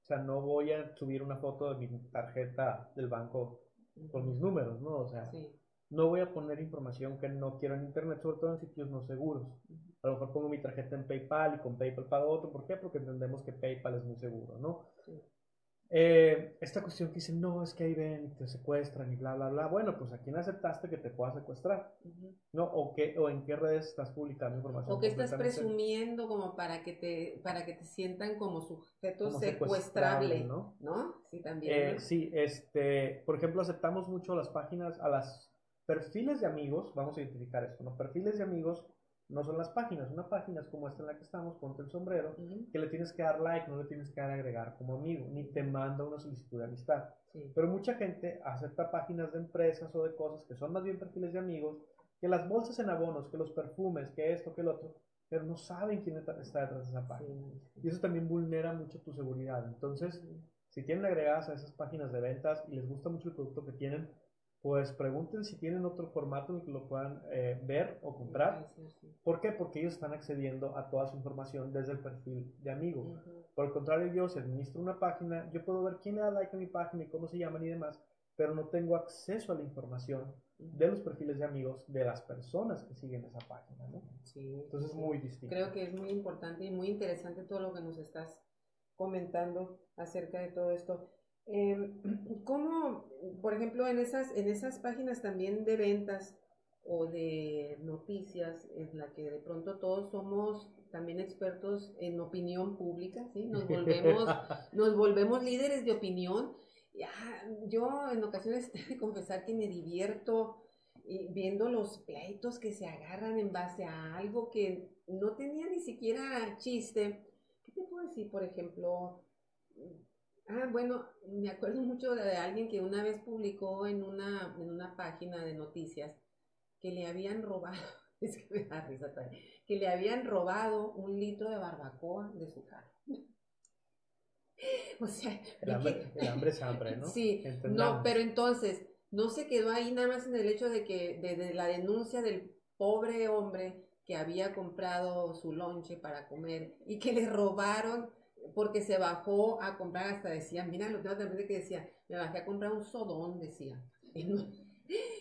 O sea, no voy a subir una foto de mi tarjeta del banco con mis números, ¿no? O sea, no voy a poner información que no quiero en internet, sobre todo en sitios no seguros. A lo mejor pongo mi tarjeta en PayPal y con PayPal pago otro. ¿Por qué? Porque entendemos que PayPal es muy seguro, ¿no? Esta cuestión que dicen, no, es que ahí ven y te secuestran y bla, bla, bla. Bueno, pues a quién aceptaste que te pueda secuestrar, ¿no? O en qué redes estás publicando información. O que estás presumiendo como para que te sientan como sujeto secuestrable, ¿no? Sí, también. ¿no? Sí, por ejemplo, aceptamos mucho las páginas, a las perfiles de amigos, vamos a identificar esto, ¿no? Perfiles de amigos no son las páginas. Una página es como esta en la que estamos, ponte el sombrero, Ujú. que le tienes que dar like, no le tienes que dar agregar como amigo, ni te manda una solicitud de amistad. Sí. Pero mucha gente acepta páginas de empresas o de cosas que son más bien perfiles de amigos, que las bolsas en abonos, que los perfumes, que esto, que el otro, pero no saben quién está detrás de esa página. Sí. Y eso también vulnera mucho tu seguridad. Entonces, si tienen agregadas a esas páginas de ventas y les gusta mucho el producto que tienen, pues pregunten si tienen otro formato en el que lo puedan ver o comprar. ¿Por qué? Porque ellos están accediendo a toda su información desde el perfil de amigo. Ujú. Por el contrario, yo, si administro una página, yo puedo ver quién le da like a mi página y cómo se llaman y demás, pero no tengo acceso a la información de los perfiles de amigos de las personas que siguen esa página, ¿no? Sí, Entonces es sí. muy distinto. Creo que es muy importante y muy interesante todo lo que nos estás comentando acerca de todo esto. ¿Cómo, por ejemplo, en esas páginas también de ventas o de noticias, en la que de pronto todos somos también expertos en opinión pública, ¿sí? Nos volvemos líderes de opinión. Ya, yo en ocasiones tengo que confesar que me divierto viendo los pleitos que se agarran en base a algo que no tenía ni siquiera chiste. ¿Qué te puedo decir, por ejemplo? Bueno, me acuerdo mucho de alguien que una vez publicó en una página de noticias que le habían robado, es que me da risa también, que le habían robado 1 litro de barbacoa de su carro. O sea, El hambre es hambre, ¿no? sí, no, Entendamos. pero entonces no se quedó ahí nada más en el hecho de que de la denuncia del pobre hombre que había comprado su lonche para comer y que le robaron porque se bajó a comprar, hasta decía, mira, lo tengo también que decía, me bajé a comprar un sodón, decía.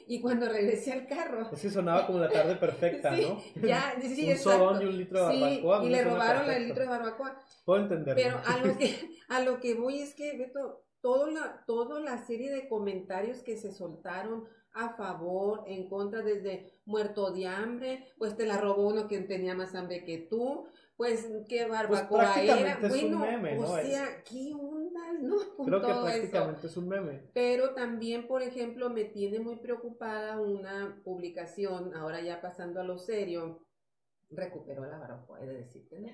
Y cuando regresé al carro, Es que sonaba como la tarde perfecta, sí, ¿no? ya, sí, Un exacto. sodón y 1 litro de Sí, barbacoa, a y mí me le suena robaron el perfecto. litro de barbacoa. Puedo entenderlo. Pero a lo que voy es que, Beto, toda la serie de comentarios que se soltaron a favor, en contra, desde muerto de hambre, pues te la robó uno que tenía más hambre que tú, pues qué Pues barbacoa era. prácticamente es un Bueno, meme, o ¿no? sea, ¿qué onda, no? Con Creo que todo eso. prácticamente es un meme. Pero también, por ejemplo, me tiene muy preocupada una publicación, ahora ya pasando a lo serio, recuperó la barbacoa, he de decirte, ¿no?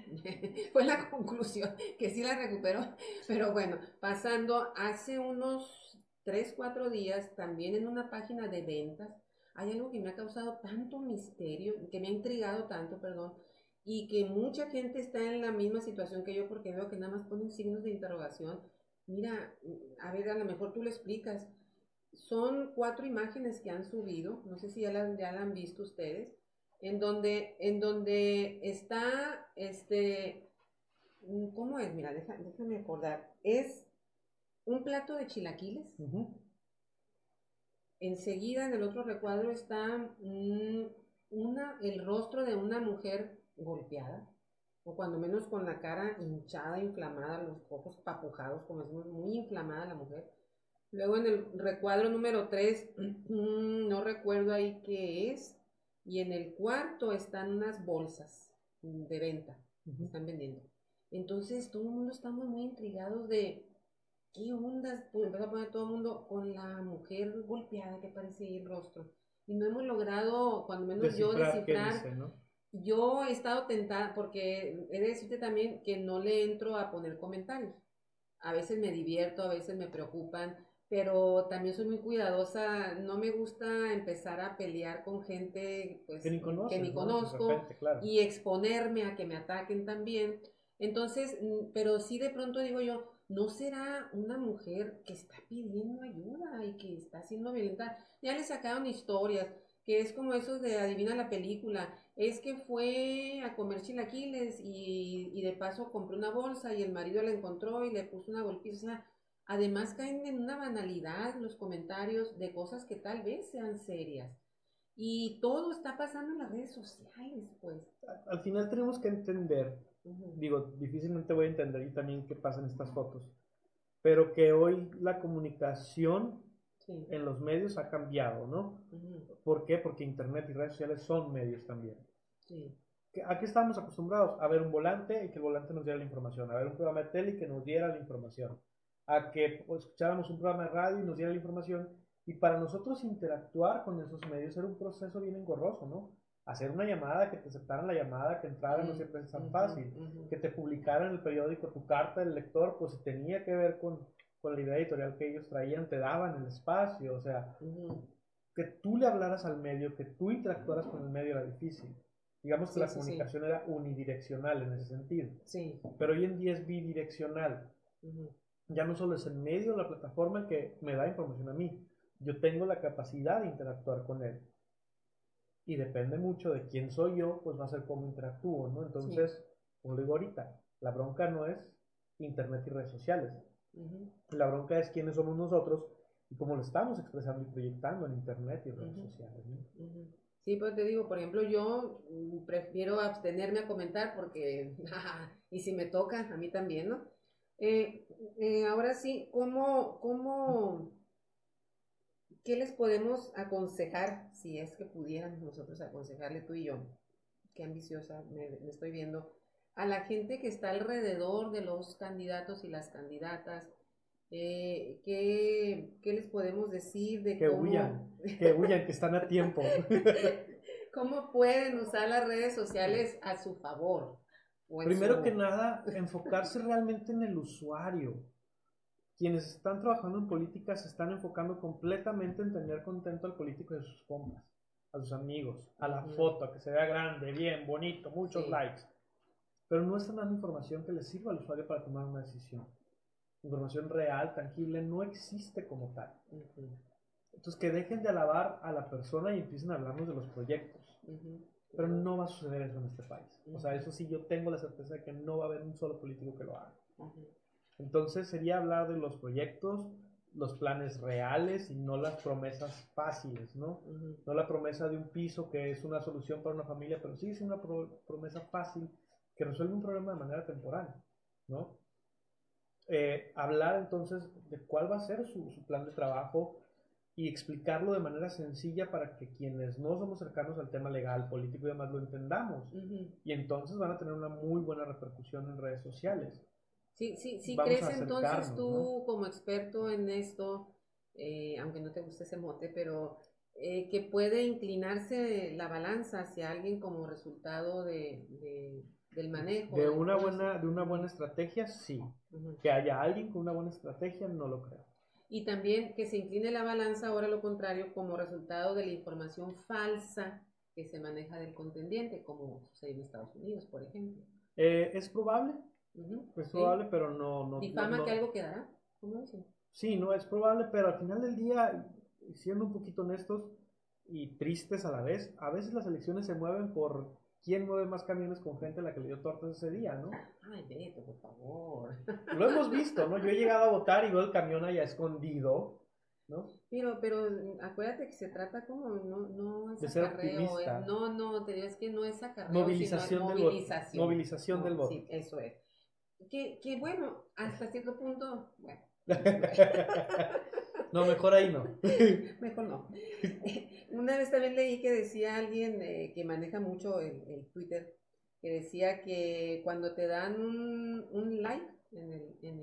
Fue la conclusión, que sí la recuperó, pero bueno, pasando hace unos 3 4 días, también en una página de ventas, hay algo que me ha causado tanto misterio, que me ha intrigado tanto, perdón, y que mucha gente está en la misma situación que yo, porque veo que nada más ponen signos de interrogación. Mira, a ver, a lo mejor tú le explicas. Son 4 imágenes que han subido, no sé si ya la han visto ustedes, en donde está, ¿cómo es? Mira, déjame acordar. Es un plato de chilaquiles. Enseguida en el otro recuadro está el rostro de una mujer golpeada, o cuando menos con la cara hinchada, inflamada, los ojos papujados, como decimos, muy inflamada la mujer. Luego en el recuadro número 3, no recuerdo ahí qué es. Y en el cuarto están unas bolsas de venta que están vendiendo. Entonces todo el mundo estamos muy intrigados de qué ondas. Pues empezó a poner todo el mundo con la mujer golpeada que parece ahí el rostro. Y no hemos logrado, cuando menos yo, Qué dice, descifrar. ¿no? Yo he estado tentada, porque he de decirte también que no le entro a poner comentarios. A veces me divierto, a veces me preocupan, pero también soy muy cuidadosa. No me gusta empezar a pelear con gente pues, Que ni que conoces, ni ¿no? De conozco, repente, claro. y exponerme a que me ataquen también. Entonces, pero sí de pronto digo yo, ¿no será una mujer que está pidiendo ayuda y que está siendo violenta? Ya le sacaron historias, que es como esos de adivina la película. Es que fue a comer chilaquiles y de paso compró una bolsa y el marido la encontró y le puso una golpiza. O sea, además caen en una banalidad los comentarios de cosas que tal vez sean serias. Y todo está pasando en las redes sociales, pues. Al final tenemos que entender, digo, difícilmente voy a entender y también qué pasa en estas fotos, pero que hoy la comunicación Sí. en los medios ha cambiado, ¿no? ¿Por qué? Porque internet y redes sociales son medios también. Sí. ¿A qué estamos acostumbrados? A ver un volante y que el volante nos diera la información, a ver un programa de tele y que nos diera la información, a que escucháramos un programa de radio y nos diera la información, y para nosotros interactuar con esos medios era un proceso bien engorroso, ¿no? Hacer una llamada, que te aceptaran la llamada, que entraran, no siempre es tan fácil. Que te publicaran en el periódico tu carta del lector, pues si tenía que ver con la idea editorial que ellos traían, te daban el espacio. O sea, que tú le hablaras al medio, que tú interactuaras con el medio era difícil. Digamos que la comunicación era unidireccional en ese sentido. Sí. Pero hoy en día es bidireccional. Ya no solo es el medio, la plataforma el que me da información a mí. Yo tengo la capacidad de interactuar con él. Y depende mucho de quién soy yo, pues va a ser cómo interactúo, ¿no? Entonces, como digo ahorita, la bronca no es internet y redes sociales. La bronca es quiénes somos nosotros y cómo lo estamos expresando y proyectando en internet y redes sociales, ¿no? Sí, pues te digo, por ejemplo, yo prefiero abstenerme a comentar porque, y si me toca, a mí también, ¿no? Ahora sí, ¿qué les podemos aconsejar, si es que pudiéramos nosotros aconsejarle tú y yo? Qué ambiciosa me estoy viendo. A la gente que está alrededor de los candidatos y las candidatas, ¿qué les podemos decir de que huyan, que están a tiempo? ¿Cómo pueden usar las redes sociales a su favor? Primero que nada, enfocarse realmente en el usuario. Quienes están trabajando en política se están enfocando completamente en tener contento al político y a sus compas, a sus amigos, a la foto, a que se vea grande, bien, bonito, muchos likes. Pero no están dando información que les sirva al usuario para tomar una decisión. Información real, tangible, no existe como tal. Entonces, que dejen de alabar a la persona y empiecen a hablarnos de los proyectos. Pero no va a suceder eso en este país. O sea, eso sí, yo tengo la certeza de que no va a haber un solo político que lo haga. Entonces, sería hablar de los proyectos, los planes reales y no las promesas fáciles, ¿no? No la promesa de un piso que es una solución para una familia, pero sí es una promesa fácil que resuelve un problema de manera temporal, ¿no? Hablar entonces de cuál va a ser su plan de trabajo y explicarlo de manera sencilla para que quienes no somos cercanos al tema legal, político y demás lo entendamos. Y entonces van a tener una muy buena repercusión en redes sociales. Sí, crees entonces tú, ¿no?, como experto en esto, aunque no te guste ese mote, pero que puede inclinarse la balanza hacia alguien como resultado del manejo. De una buena estrategia, sí. Que haya alguien con una buena estrategia, no lo creo. Y también que se incline la balanza, ahora lo contrario, como resultado de la información falsa que se maneja del contendiente, como sucede en Estados Unidos, por ejemplo. Es probable. Es probable, pero no. ¿Difama que algo quedará? ¿Cómo dicen? Sí, no, es probable, pero al final del día, siendo un poquito honestos y tristes a la vez, a veces las elecciones se mueven por quién mueve más camiones con gente a la que le dio tortas ese día, ¿no? Ay, Beto, por favor. Lo hemos visto, ¿no? Yo he llegado a votar y veo el camión allá escondido, ¿no? Pero acuérdate que se trata como, no es de ser acarreo, optimista. No, te digo, es que no es acarreo, movilización sino del movilización. Voto. Movilización del voto. Sí, eso es. Que bueno, hasta cierto punto, bueno. No, mejor ahí no. Mejor no. Una vez también leí que decía alguien que maneja mucho el Twitter, que decía que cuando te dan un like en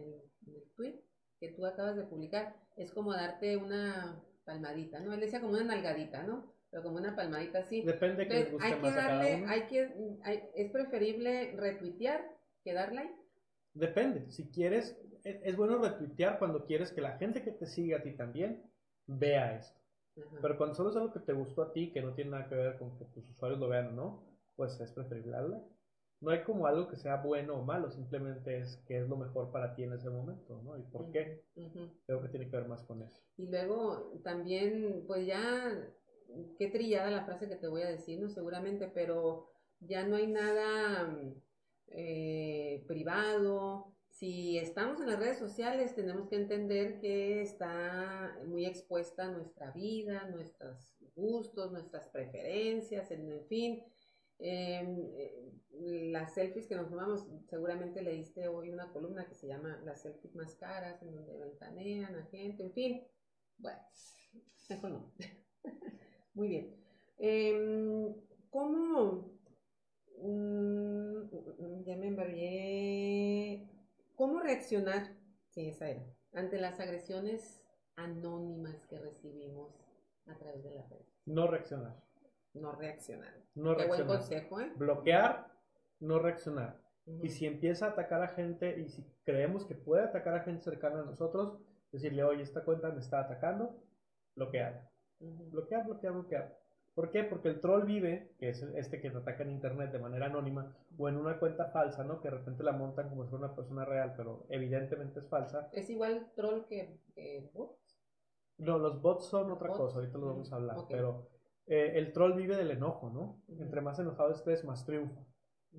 el tweet que tú acabas de publicar, es como darte una palmadita, ¿no? Él decía como una nalgadita, ¿no? Pero como una palmadita así. Depende que les guste hay que más darle, a cada uno. es preferible retuitear que dar like. Depende, si quieres, es bueno retuitear cuando quieres que la gente que te sigue a ti también vea esto. Pero cuando solo es algo que te gustó a ti, que no tiene nada que ver con que tus usuarios lo vean o no, pues es preferible darle. No hay como algo que sea bueno o malo, simplemente es que es lo mejor para ti en ese momento, ¿no? ¿Y por qué? Creo que tiene que ver más con eso. Y luego también, pues ya, qué trillada la frase que te voy a decir, ¿no? Seguramente, pero ya no hay nada privado. Si estamos en las redes sociales, tenemos que entender que está muy expuesta nuestra vida, nuestros gustos, nuestras preferencias, en fin. Las selfies que nos tomamos, seguramente leíste hoy una columna que se llama Las selfies más caras, en donde ventanean a gente, en fin. Bueno, mejor no. Muy bien. ¿Cómo? Ya me embargué. ¿Cómo reaccionar? Sí, esa era. Ante las agresiones anónimas que recibimos a través de las redes. No reaccionar. No reaccionar. No Qué buen reaccionar. consejo, ¿eh? Bloquear, no reaccionar. Ujú. Y si empieza a atacar a gente y si creemos que puede atacar a gente cercana a nosotros, decirle, oye, esta cuenta me está atacando, bloquear. Bloquear, bloquear, bloquear. ¿Por qué? Porque el troll vive, que es este que te ataca en internet de manera anónima, o en una cuenta falsa, ¿no? Que de repente la montan como si fuera una persona real, pero evidentemente es falsa. ¿Es igual troll que bots? No, los bots son otra Bots. cosa, ahorita lo vamos a hablar, Ok. pero el troll vive del enojo, ¿no? Ujú. Entre más enojado estés, más triunfa.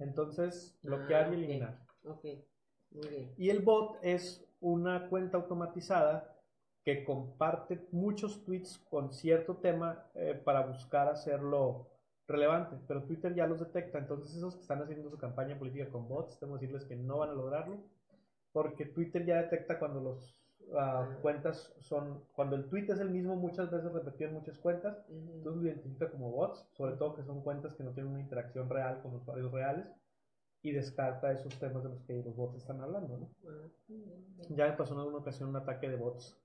Entonces, bloquear y ok. eliminar. Ok, muy bien. Y el bot es una cuenta automatizada que comparte muchos tweets con cierto tema para buscar hacerlo relevante, pero Twitter ya los detecta, entonces esos que están haciendo su campaña política con bots, tengo que decirles que no van a lograrlo, porque Twitter ya detecta cuando los cuentas son, cuando el tweet es el mismo muchas veces repetido en muchas cuentas, entonces lo identifica como bots, sobre todo que son cuentas que no tienen una interacción real con usuarios reales, y descarta esos temas de los que los bots están hablando, ¿no? Ya me pasó en alguna ocasión un ataque de bots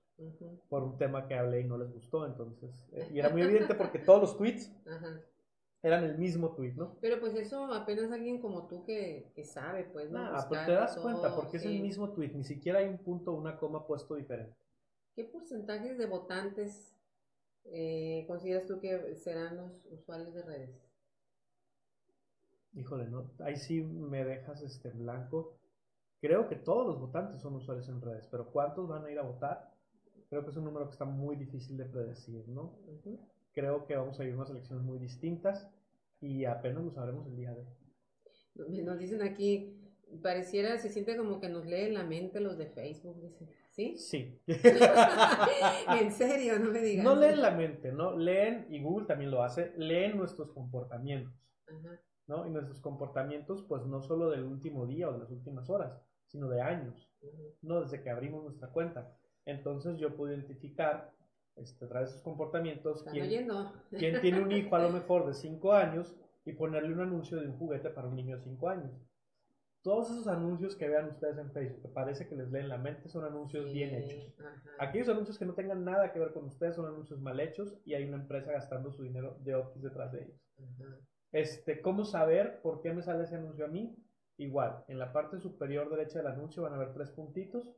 por un tema que hablé y no les gustó, entonces, y era muy evidente porque todos los tweets eran el mismo tweet, ¿no? Pero pues eso apenas alguien como tú que sabe, pues, ¿no? Nah, pero Buscar te y das todo, cuenta porque es el sí. mismo tweet, ni siquiera hay un punto o una coma puesto diferente. ¿Qué porcentajes de votantes consideras tú que serán los usuarios de redes? Híjole, ¿no? Ahí sí me dejas en blanco. Creo que todos los votantes son usuarios en redes, pero ¿cuántos van a ir a votar? Creo que es un número que está muy difícil de predecir, ¿no? Creo que vamos a ir a unas elecciones muy distintas y apenas lo sabremos el día de hoy. Nos dicen aquí, pareciera, se siente como que nos leen la mente los de Facebook, dicen. ¿Sí? Sí. En serio, no me digas. No leen la mente, ¿no? Leen, y Google también lo hace, leen nuestros comportamientos. Ajá. ¿No? Y nuestros comportamientos, pues no solo del último día o de las últimas horas, sino de años, ¿no? Desde que abrimos nuestra cuenta. Entonces yo puedo identificar, a través de esos comportamientos, quién tiene un hijo a lo mejor de 5 años y ponerle un anuncio de un juguete para un niño de 5 años. Todos esos anuncios que vean ustedes en Facebook, que parece que les leen la mente, son anuncios bien hechos. Ajá. Aquellos anuncios que no tengan nada que ver con ustedes son anuncios mal hechos y hay una empresa gastando su dinero de Optis detrás de ellos. Ajá. ¿Cómo saber por qué me sale ese anuncio a mí? Igual, en la parte superior derecha del anuncio van a ver 3 puntitos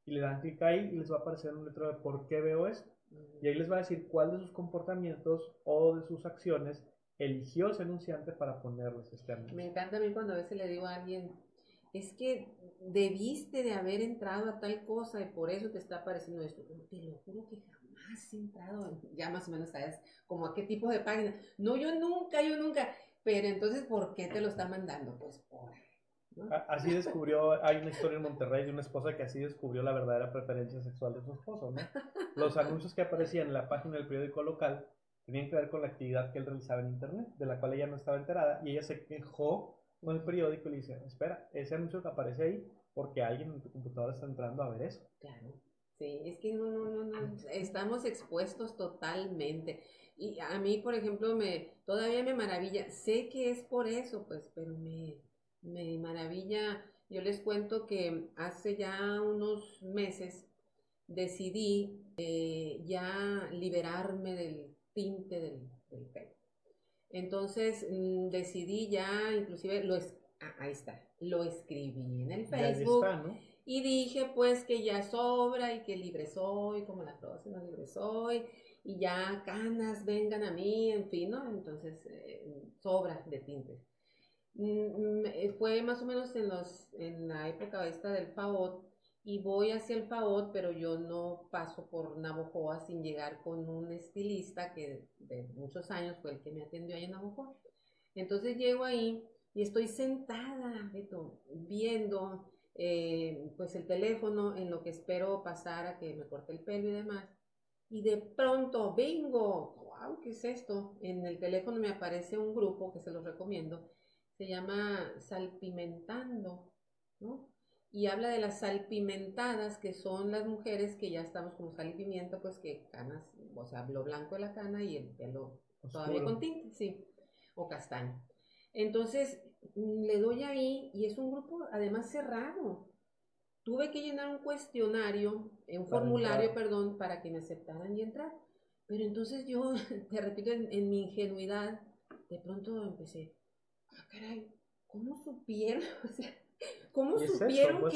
y le dan clic ahí y les va a aparecer un letrero de por qué veo esto. Y ahí les va a decir cuál de sus comportamientos o de sus acciones eligió ese anunciante para ponerles este anuncio. Me encanta a mí cuando a veces le digo a alguien, es que debiste de haber entrado a tal cosa y por eso te está apareciendo esto. Te lo juro que jamás he entrado, ya más o menos sabes como a qué tipo de página. No, yo nunca. Pero entonces, ¿por qué te lo está mandando? Pues por... ¿no? Así descubrió, hay una historia en Monterrey de una esposa que así descubrió la verdadera preferencia sexual de su esposo, ¿no? Los anuncios que aparecían en la página del periódico local tenían que ver con la actividad que él realizaba en internet, de la cual ella no estaba enterada, y ella se quejó con el periódico y le dice, espera, ese anuncio que aparece ahí, porque alguien en tu computadora está entrando a ver eso. Claro, sí, es que no, estamos expuestos totalmente. Y a mí, por ejemplo, todavía me maravilla, sé que es por eso, pues, pero me maravilla. Yo les cuento que hace ya unos meses decidí ya liberarme del tinte del pelo. Entonces decidí ya, inclusive, ahí está, lo escribí en el Facebook. Está, ¿no? Y dije pues que ya sobra y que libre soy, como la próxima libre soy, y ya canas vengan a mí, en fin, ¿no? Entonces sobra de tintes. Fue más o menos en la época esta del FAOT y voy hacia el FAOT, pero yo no paso por Navojoa sin llegar con un estilista que de muchos años fue el que me atendió ahí en Navojoa. Entonces llego ahí y estoy sentada, Beto, viendo pues el teléfono en lo que espero pasar a que me corte el pelo y demás. Y de pronto, bingo, wow, ¿qué es esto? En el teléfono me aparece un grupo que se los recomiendo, se llama Salpimentando, ¿no? Y habla de las salpimentadas, que son las mujeres que ya estamos como sal y pimienta, pues que canas, o sea, lo blanco de la cana y el pelo oscuro, todavía con tinte, sí, o castaño. Entonces, le doy ahí y es un grupo además cerrado. Tuve que llenar un cuestionario, un formulario, perdón, para que me aceptaran y entrar. Pero entonces yo, te repito, en mi ingenuidad, de pronto empecé, caray, ¿cómo supieron? O sea, ¿cómo supieron pues,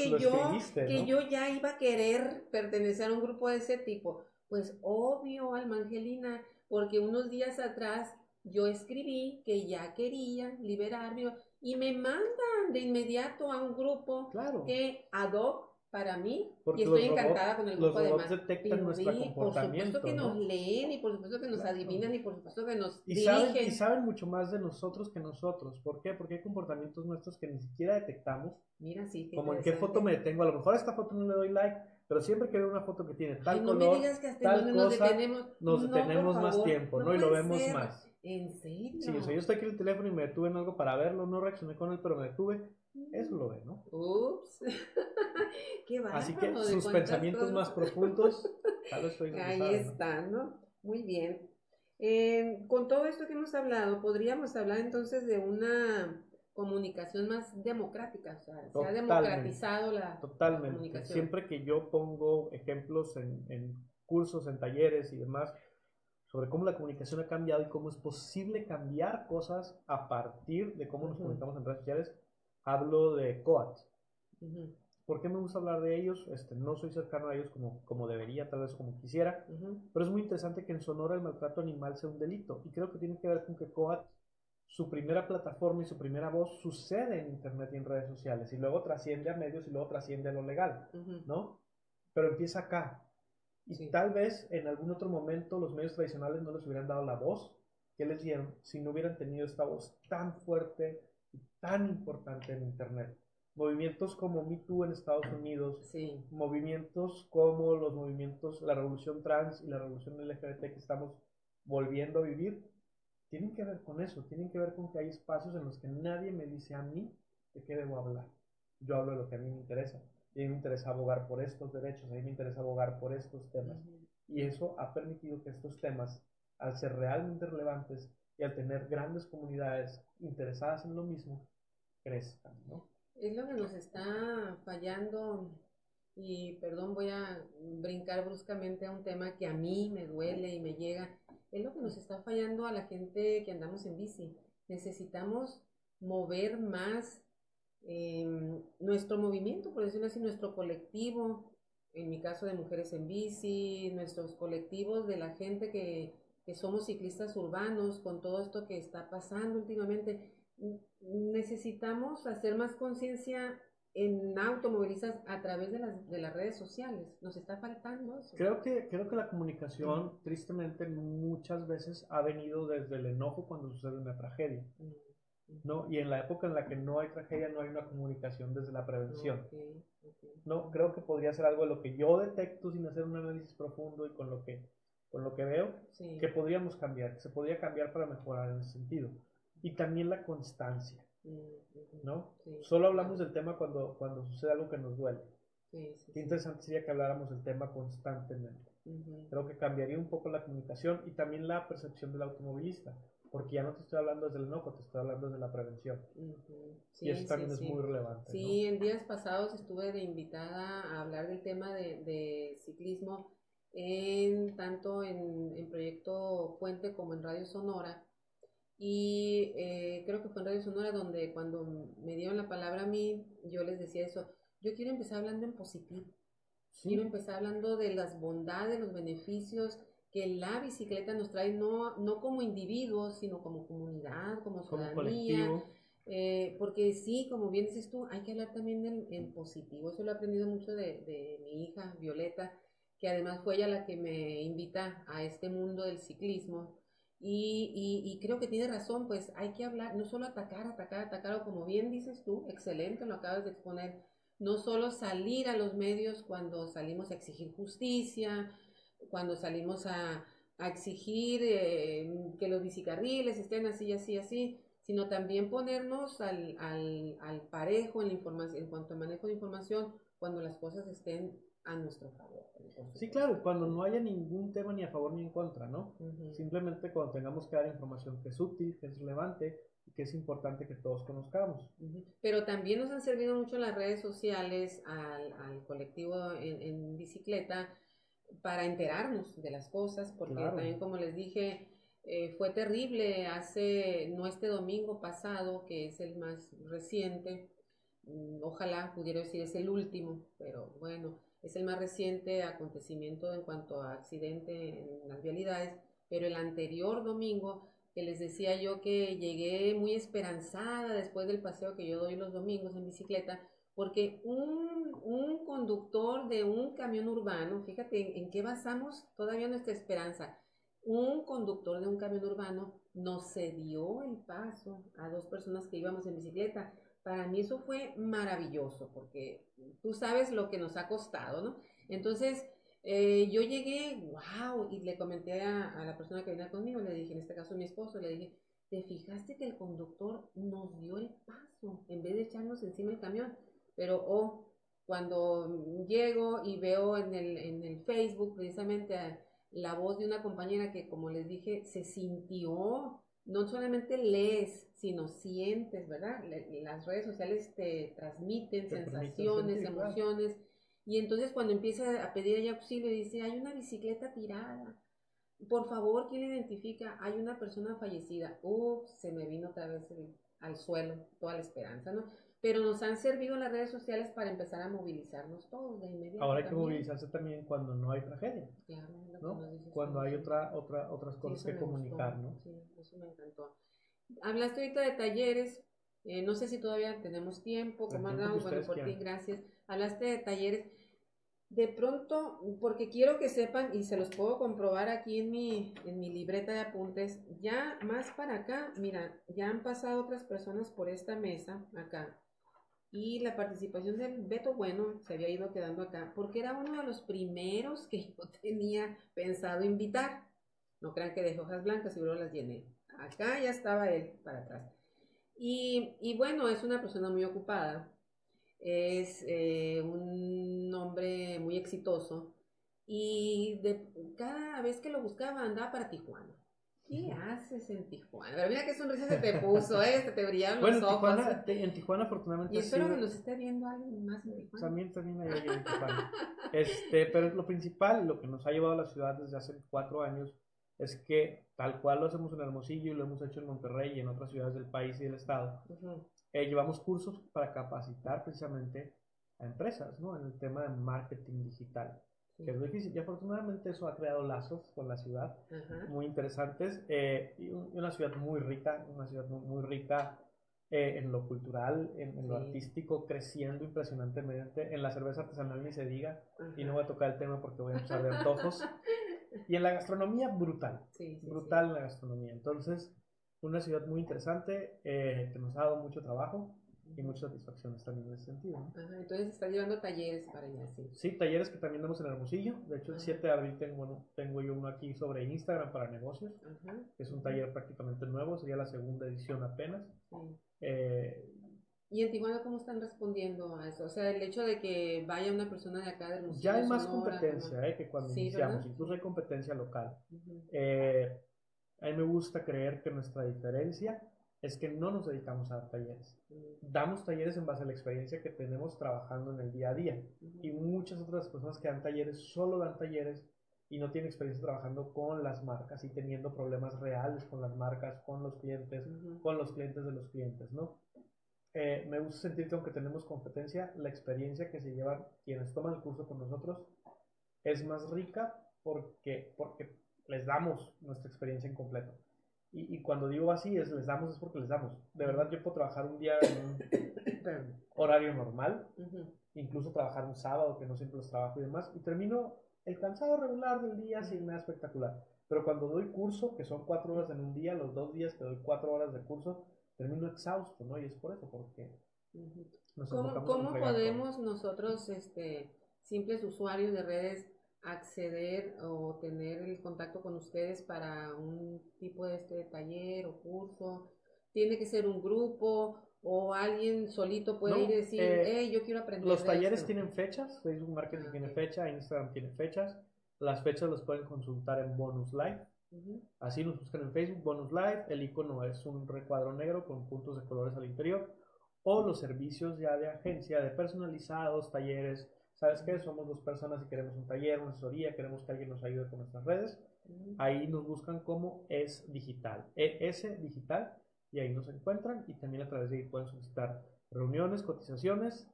que yo ya iba a querer pertenecer a un grupo de ese tipo? Pues obvio, Alma Angelina, porque unos días atrás yo escribí que ya quería liberarme y me mandan de inmediato a un grupo que ad hoc para mí, porque y estoy encantada con el grupo además. además. Detectan nuestro comportamiento, por supuesto que nos leen, y por supuesto que nos adivinan, y por supuesto que nos dirigen. Y saben mucho más de nosotros que nosotros. ¿Por qué? Porque hay comportamientos nuestros que ni siquiera detectamos. Mira, sí, como en qué foto me detengo. A lo mejor a esta foto no le doy like, pero siempre que veo una foto que tiene tal no color, me digas que hasta tal cosa, nos detenemos más tiempo, ¿no? Y lo vemos ser. más. ¿En serio? Sí, o sea, yo estoy aquí en el teléfono y me detuve en algo para verlo, no reaccioné con él, pero me detuve. Eso lo ve, ¿no? Ups. Qué bárbaro. Así que sus pensamientos más profundos, tal vez estoy ahí está, ¿no? Muy bien. Con todo esto que hemos hablado, podríamos hablar entonces de una comunicación más democrática, o sea, se ha democratizado la comunicación. Siempre que yo pongo ejemplos en cursos, en talleres y demás, sobre cómo la comunicación ha cambiado y cómo es posible cambiar cosas a partir de cómo nos comunicamos en redes sociales, hablo de coats. ¿Por qué me gusta hablar de ellos? No soy cercano a ellos como debería, tal vez como quisiera, pero es muy interesante que en Sonora el maltrato animal sea un delito, y creo que tiene que ver con que coats, su primera plataforma y su primera voz sucede en internet y en redes sociales, y luego trasciende a medios y luego trasciende a lo legal, ¿no? Pero empieza acá. Y tal vez en algún otro momento los medios tradicionales no les hubieran dado la voz que les dieron si no hubieran tenido esta voz tan fuerte y tan importante en internet. Movimientos como Me Too en Estados Unidos, movimientos como los movimientos, la revolución trans y la revolución LGBT que estamos volviendo a vivir, tienen que ver con eso, tienen que ver con que hay espacios en los que nadie me dice a mí de qué debo hablar. Yo hablo de lo que a mí me interesa. Y a mí me interesa abogar por estos derechos, a mí me interesa abogar por estos temas. Y eso ha permitido que estos temas, al ser realmente relevantes y al tener grandes comunidades interesadas en lo mismo, crezcan, ¿no? Es lo que nos está fallando, y perdón, voy a brincar bruscamente a un tema que a mí me duele y me llega. Es lo que nos está fallando a la gente que andamos en bici. Necesitamos mover más nuestro movimiento, por decirlo así, nuestro colectivo, en mi caso de mujeres en bici, nuestros colectivos de la gente que somos ciclistas urbanos, con todo esto que está pasando últimamente. Necesitamos hacer más conciencia en automovilistas a través de las redes sociales. Nos está faltando eso. Creo que la comunicación, tristemente, muchas veces ha venido desde el enojo cuando sucede una tragedia. ¿No? Y en la época en la que no hay tragedia, no hay una comunicación desde la prevención. No, creo que podría ser algo de lo que yo detecto sin hacer un análisis profundo y con lo que veo, que podríamos cambiar, que se podría cambiar para mejorar en ese sentido. Y también la constancia, ¿no? Solo hablamos del tema cuando sucede algo que nos duele. Qué interesante sería que habláramos del tema constantemente. Creo que cambiaría un poco la comunicación y también la percepción del automovilista, porque ya no te estoy hablando desde el enojo, te estoy hablando desde la prevención. Y eso también es muy relevante. Sí, ¿no? En días pasados estuve de invitada a hablar del tema de ciclismo, tanto en Proyecto Puente como en Radio Sonora. Y creo que fue en Radio Sonora donde cuando me dieron la palabra a mí, yo les decía eso. Yo quiero empezar hablando en positivo. Quiero empezar hablando de las bondades, los beneficios que la bicicleta nos trae, no como individuos, sino como comunidad, como ciudadanía. Porque sí, como bien dices tú, hay que hablar también en positivo. Eso lo he aprendido mucho de mi hija, Violeta, que además fue ella la que me invita a este mundo del ciclismo. Y creo que tiene razón, pues hay que hablar, no solo atacar, o como bien dices tú, excelente, lo acabas de exponer, no solo salir a los medios cuando salimos a exigir justicia, cuando salimos a exigir que los bicicarriles estén así, así, así, sino también ponernos al parejo en la información, en cuanto al manejo de información, cuando las cosas estén a nuestro favor. Sí, claro, cuando no haya ningún tema ni a favor ni en contra, ¿no? Simplemente cuando tengamos que dar información que es útil, que es relevante y que es importante que todos conozcamos. Pero también nos han servido mucho las redes sociales al colectivo en bicicleta para enterarnos de las cosas, porque también, como les dije, Fue terrible no este domingo pasado, que es el más reciente, ojalá pudiera decir es el último, pero bueno, es el más reciente acontecimiento en cuanto a accidente en las vialidades, pero el anterior domingo, que les decía yo que llegué muy esperanzada después del paseo que yo doy los domingos en bicicleta, porque un conductor de un camión urbano, fíjate en qué basamos todavía nuestra esperanza, un conductor de un camión urbano nos cedió el paso a dos personas que íbamos en bicicleta. Para mí eso fue maravilloso, porque tú sabes lo que nos ha costado, ¿no? Entonces, yo llegué, wow, y le comenté a la persona que venía conmigo, le dije, en este caso mi esposo, le dije, ¿te fijaste que el conductor nos dio el paso en vez de echarnos encima el camión? Pero, cuando llego y veo en el Facebook precisamente la voz de una compañera que, como les dije, se sintió, no solamente lees, sino sientes, ¿verdad? Las redes sociales te transmiten Te permiten sensaciones, sentir, claro. emociones, y entonces cuando empieza a pedir ahí auxilio, dice, hay una bicicleta tirada, por favor, ¿quién identifica? Hay una persona fallecida. Se me vino otra vez al suelo toda la esperanza, ¿no? Pero nos han servido las redes sociales para empezar a movilizarnos todos de inmediato. Ahora hay que también movilizarse también cuando no hay tragedia, Claro, lo que ¿no? nos dices Cuando tú, hay sí. otras Sí, cosas eso que me comunicar, gustó, ¿no? sí, eso me encantó. Hablaste ahorita de talleres, no sé si todavía tenemos tiempo, El ¿cómo tiempo que andamos? Bueno, ustedes por ti, quieran. gracias. Hablaste de talleres. De pronto, porque quiero que sepan, y se los puedo comprobar aquí en mi libreta de apuntes, ya más para acá, mira, ya han pasado otras personas por esta mesa, acá, y la participación del Beto Bueno se había ido quedando acá, porque era uno de los primeros que yo tenía pensado invitar. No crean que dejé hojas blancas, seguro las llené. Acá ya estaba él para atrás. Y bueno, es una persona muy ocupada, es un hombre muy exitoso y cada vez que lo buscaba andaba para Tijuana. ¿Qué haces en Tijuana? Pero mira qué sonrisa se te puso, te brillaron Bueno, los ojos. En Tijuana afortunadamente Y ha espero que sido, nos esté viendo alguien más en Tijuana. también hay alguien en Tijuana. Pero lo principal, lo que nos ha llevado a la ciudad desde hace 4 años, es que tal cual lo hacemos en Hermosillo y lo hemos hecho en Monterrey y en otras ciudades del país y del estado, llevamos cursos para capacitar precisamente a empresas, ¿no? En el tema de marketing digital, que es difícil. Y afortunadamente eso ha creado lazos con la ciudad muy interesantes, y una ciudad muy rica, muy rica en lo cultural, en lo artístico, creciendo impresionantemente. En la cerveza artesanal ni se diga, y no voy a tocar el tema porque voy a empezar de antojos. Y en la gastronomía, brutal, brutal en la gastronomía. Entonces, una ciudad muy interesante, que nos ha dado mucho trabajo y muchas satisfacciones también en ese sentido, ¿no? Entonces está llevando talleres para allá, sí. Sí, talleres que también damos en Hermosillo. De hecho, el 7 de abril tengo yo uno aquí sobre Instagram para negocios, que es un taller prácticamente nuevo, sería la segunda edición apenas. ¿Y en Tijuana cómo están respondiendo a eso? O sea, el hecho de que vaya una persona de acá de Hermosillo, ya hay más Sonora, competencia que cuando iniciamos, ¿verdad? Incluso hay competencia local. A mí me gusta creer que nuestra diferencia es que no nos dedicamos a dar talleres. Damos talleres en base a la experiencia que tenemos trabajando en el día a día. Y muchas otras personas que dan talleres solo dan talleres y no tienen experiencia trabajando con las marcas y teniendo problemas reales con las marcas, con los clientes, con los clientes de los clientes, ¿no? Me gusta sentir que aunque tenemos competencia, la experiencia que se llevan quienes toman el curso con nosotros es más rica porque les damos nuestra experiencia en completo. Y cuando digo así, les damos es porque les damos. De verdad, yo puedo trabajar un día en un horario normal, incluso trabajar un sábado, que no siempre los trabajo y demás, y termino el cansado regular del día sin nada espectacular. Pero cuando doy curso, que son 4 horas en un día, los 2 días que doy 4 horas de curso, termino exhausto, ¿no? Y es por eso, porque nos enfocamos en entregar podemos todo. Nosotros, simples usuarios de redes, acceder o tener el contacto con ustedes para un tipo de taller o curso? ¿Tiene que ser un grupo o alguien solito puede ir y decir, yo quiero aprender? Los talleres tienen fechas, Facebook Marketing tiene fecha, Instagram tiene fechas. Las fechas las pueden consultar en Bonus Live. Así nos buscan en Facebook, Bonus Live. El icono es un recuadro negro con puntos de colores al interior. O los servicios ya de agencia, de personalizados, talleres. ¿Sabes qué? Somos 2 personas y queremos un taller, una asesoría, queremos que alguien nos ayude con nuestras redes. Ahí nos buscan como Es Digital, ES Digital, y ahí nos encuentran y también a través de ahí pueden solicitar reuniones, cotizaciones.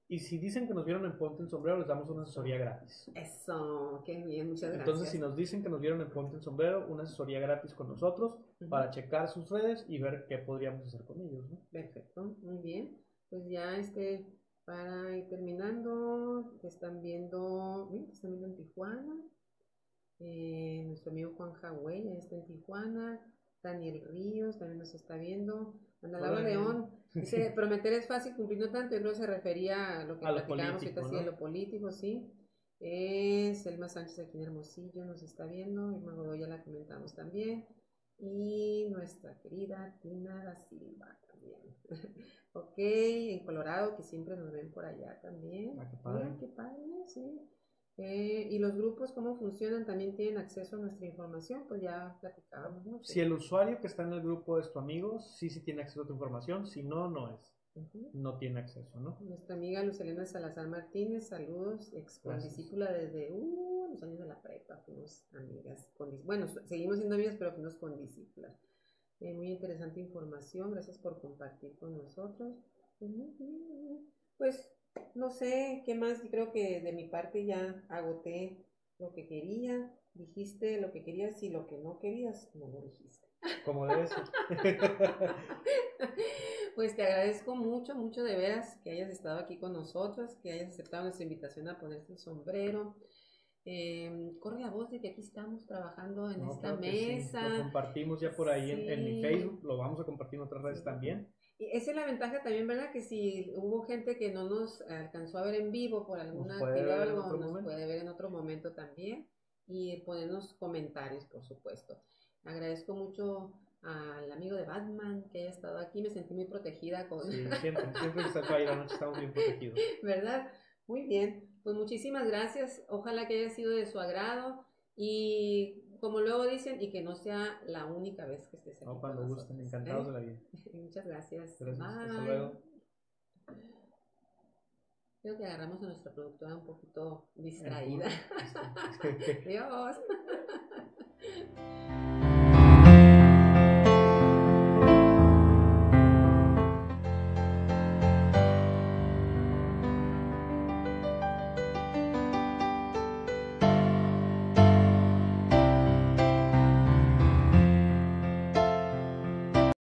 Y si dicen que nos vieron en Ponte el Sombrero, les damos una asesoría gratis. Eso, qué bien, muchas gracias. Entonces, si nos dicen que nos vieron en Ponte el Sombrero, una asesoría gratis con nosotros para checar sus redes y ver qué podríamos hacer con ellos, ¿no? Perfecto, muy bien. Pues ya para ir terminando, te están viendo en Tijuana. Nuestro amigo Juan Jagüey ya está en Tijuana. Daniel Ríos también nos está viendo. Ana Laura León dice, prometer es fácil, cumplir no tanto. Yo creo que se refería a lo que platicábamos ahorita, ¿no? Sí, a lo político, sí. Selma Sánchez aquí en Hermosillo nos está viendo. Irma Godoy ya la comentamos también. Y nuestra querida Tina da Silva también. Ok, en Colorado, que siempre nos ven por allá también. Ah, qué padre. Qué padre, sí. Y los grupos, ¿cómo funcionan? ¿También tienen acceso a nuestra información? Pues ya platicábamos, ¿no? Si el usuario que está en el grupo es tu amigo, sí tiene acceso a tu información, si no, no es. No tiene acceso, ¿no? Nuestra amiga Lucelena Salazar Martínez, saludos, ex condiscípula desde los años de la prepa, fuimos amigas, bueno, seguimos siendo amigas, pero fuimos condiscípulas. Muy interesante información, gracias por compartir con nosotros. Pues no sé qué más, creo que de mi parte ya agoté lo que quería, dijiste lo que querías y lo que no querías, no lo dijiste. Como debe ser. Pues te agradezco mucho, mucho de veras que hayas estado aquí con nosotros, que hayas aceptado nuestra invitación a ponerte el sombrero. Corre la voz de que aquí estamos trabajando en esta mesa. Sí. Lo compartimos ya por ahí en mi Facebook, lo vamos a compartir en otras redes también. Y esa es la ventaja también, ¿verdad? Que si hubo gente que no nos alcanzó a ver en vivo por alguna actividad o algo, nos puede ver en otro momento también y ponernos comentarios, por supuesto. Agradezco mucho al amigo de Batman que haya estado aquí, me sentí muy protegida con... Sí, siempre que estás ahí la noche estamos bien protegidos. ¿Verdad? Muy bien, pues muchísimas gracias, ojalá que haya sido de su agrado y como luego dicen, y que no sea la única vez que estés aquí. No, cuando gusten, encantados de la vida. Muchas gracias. Gracias, Bye. hasta luego. Creo que agarramos a nuestra productora un poquito distraída. Adiós. Adiós.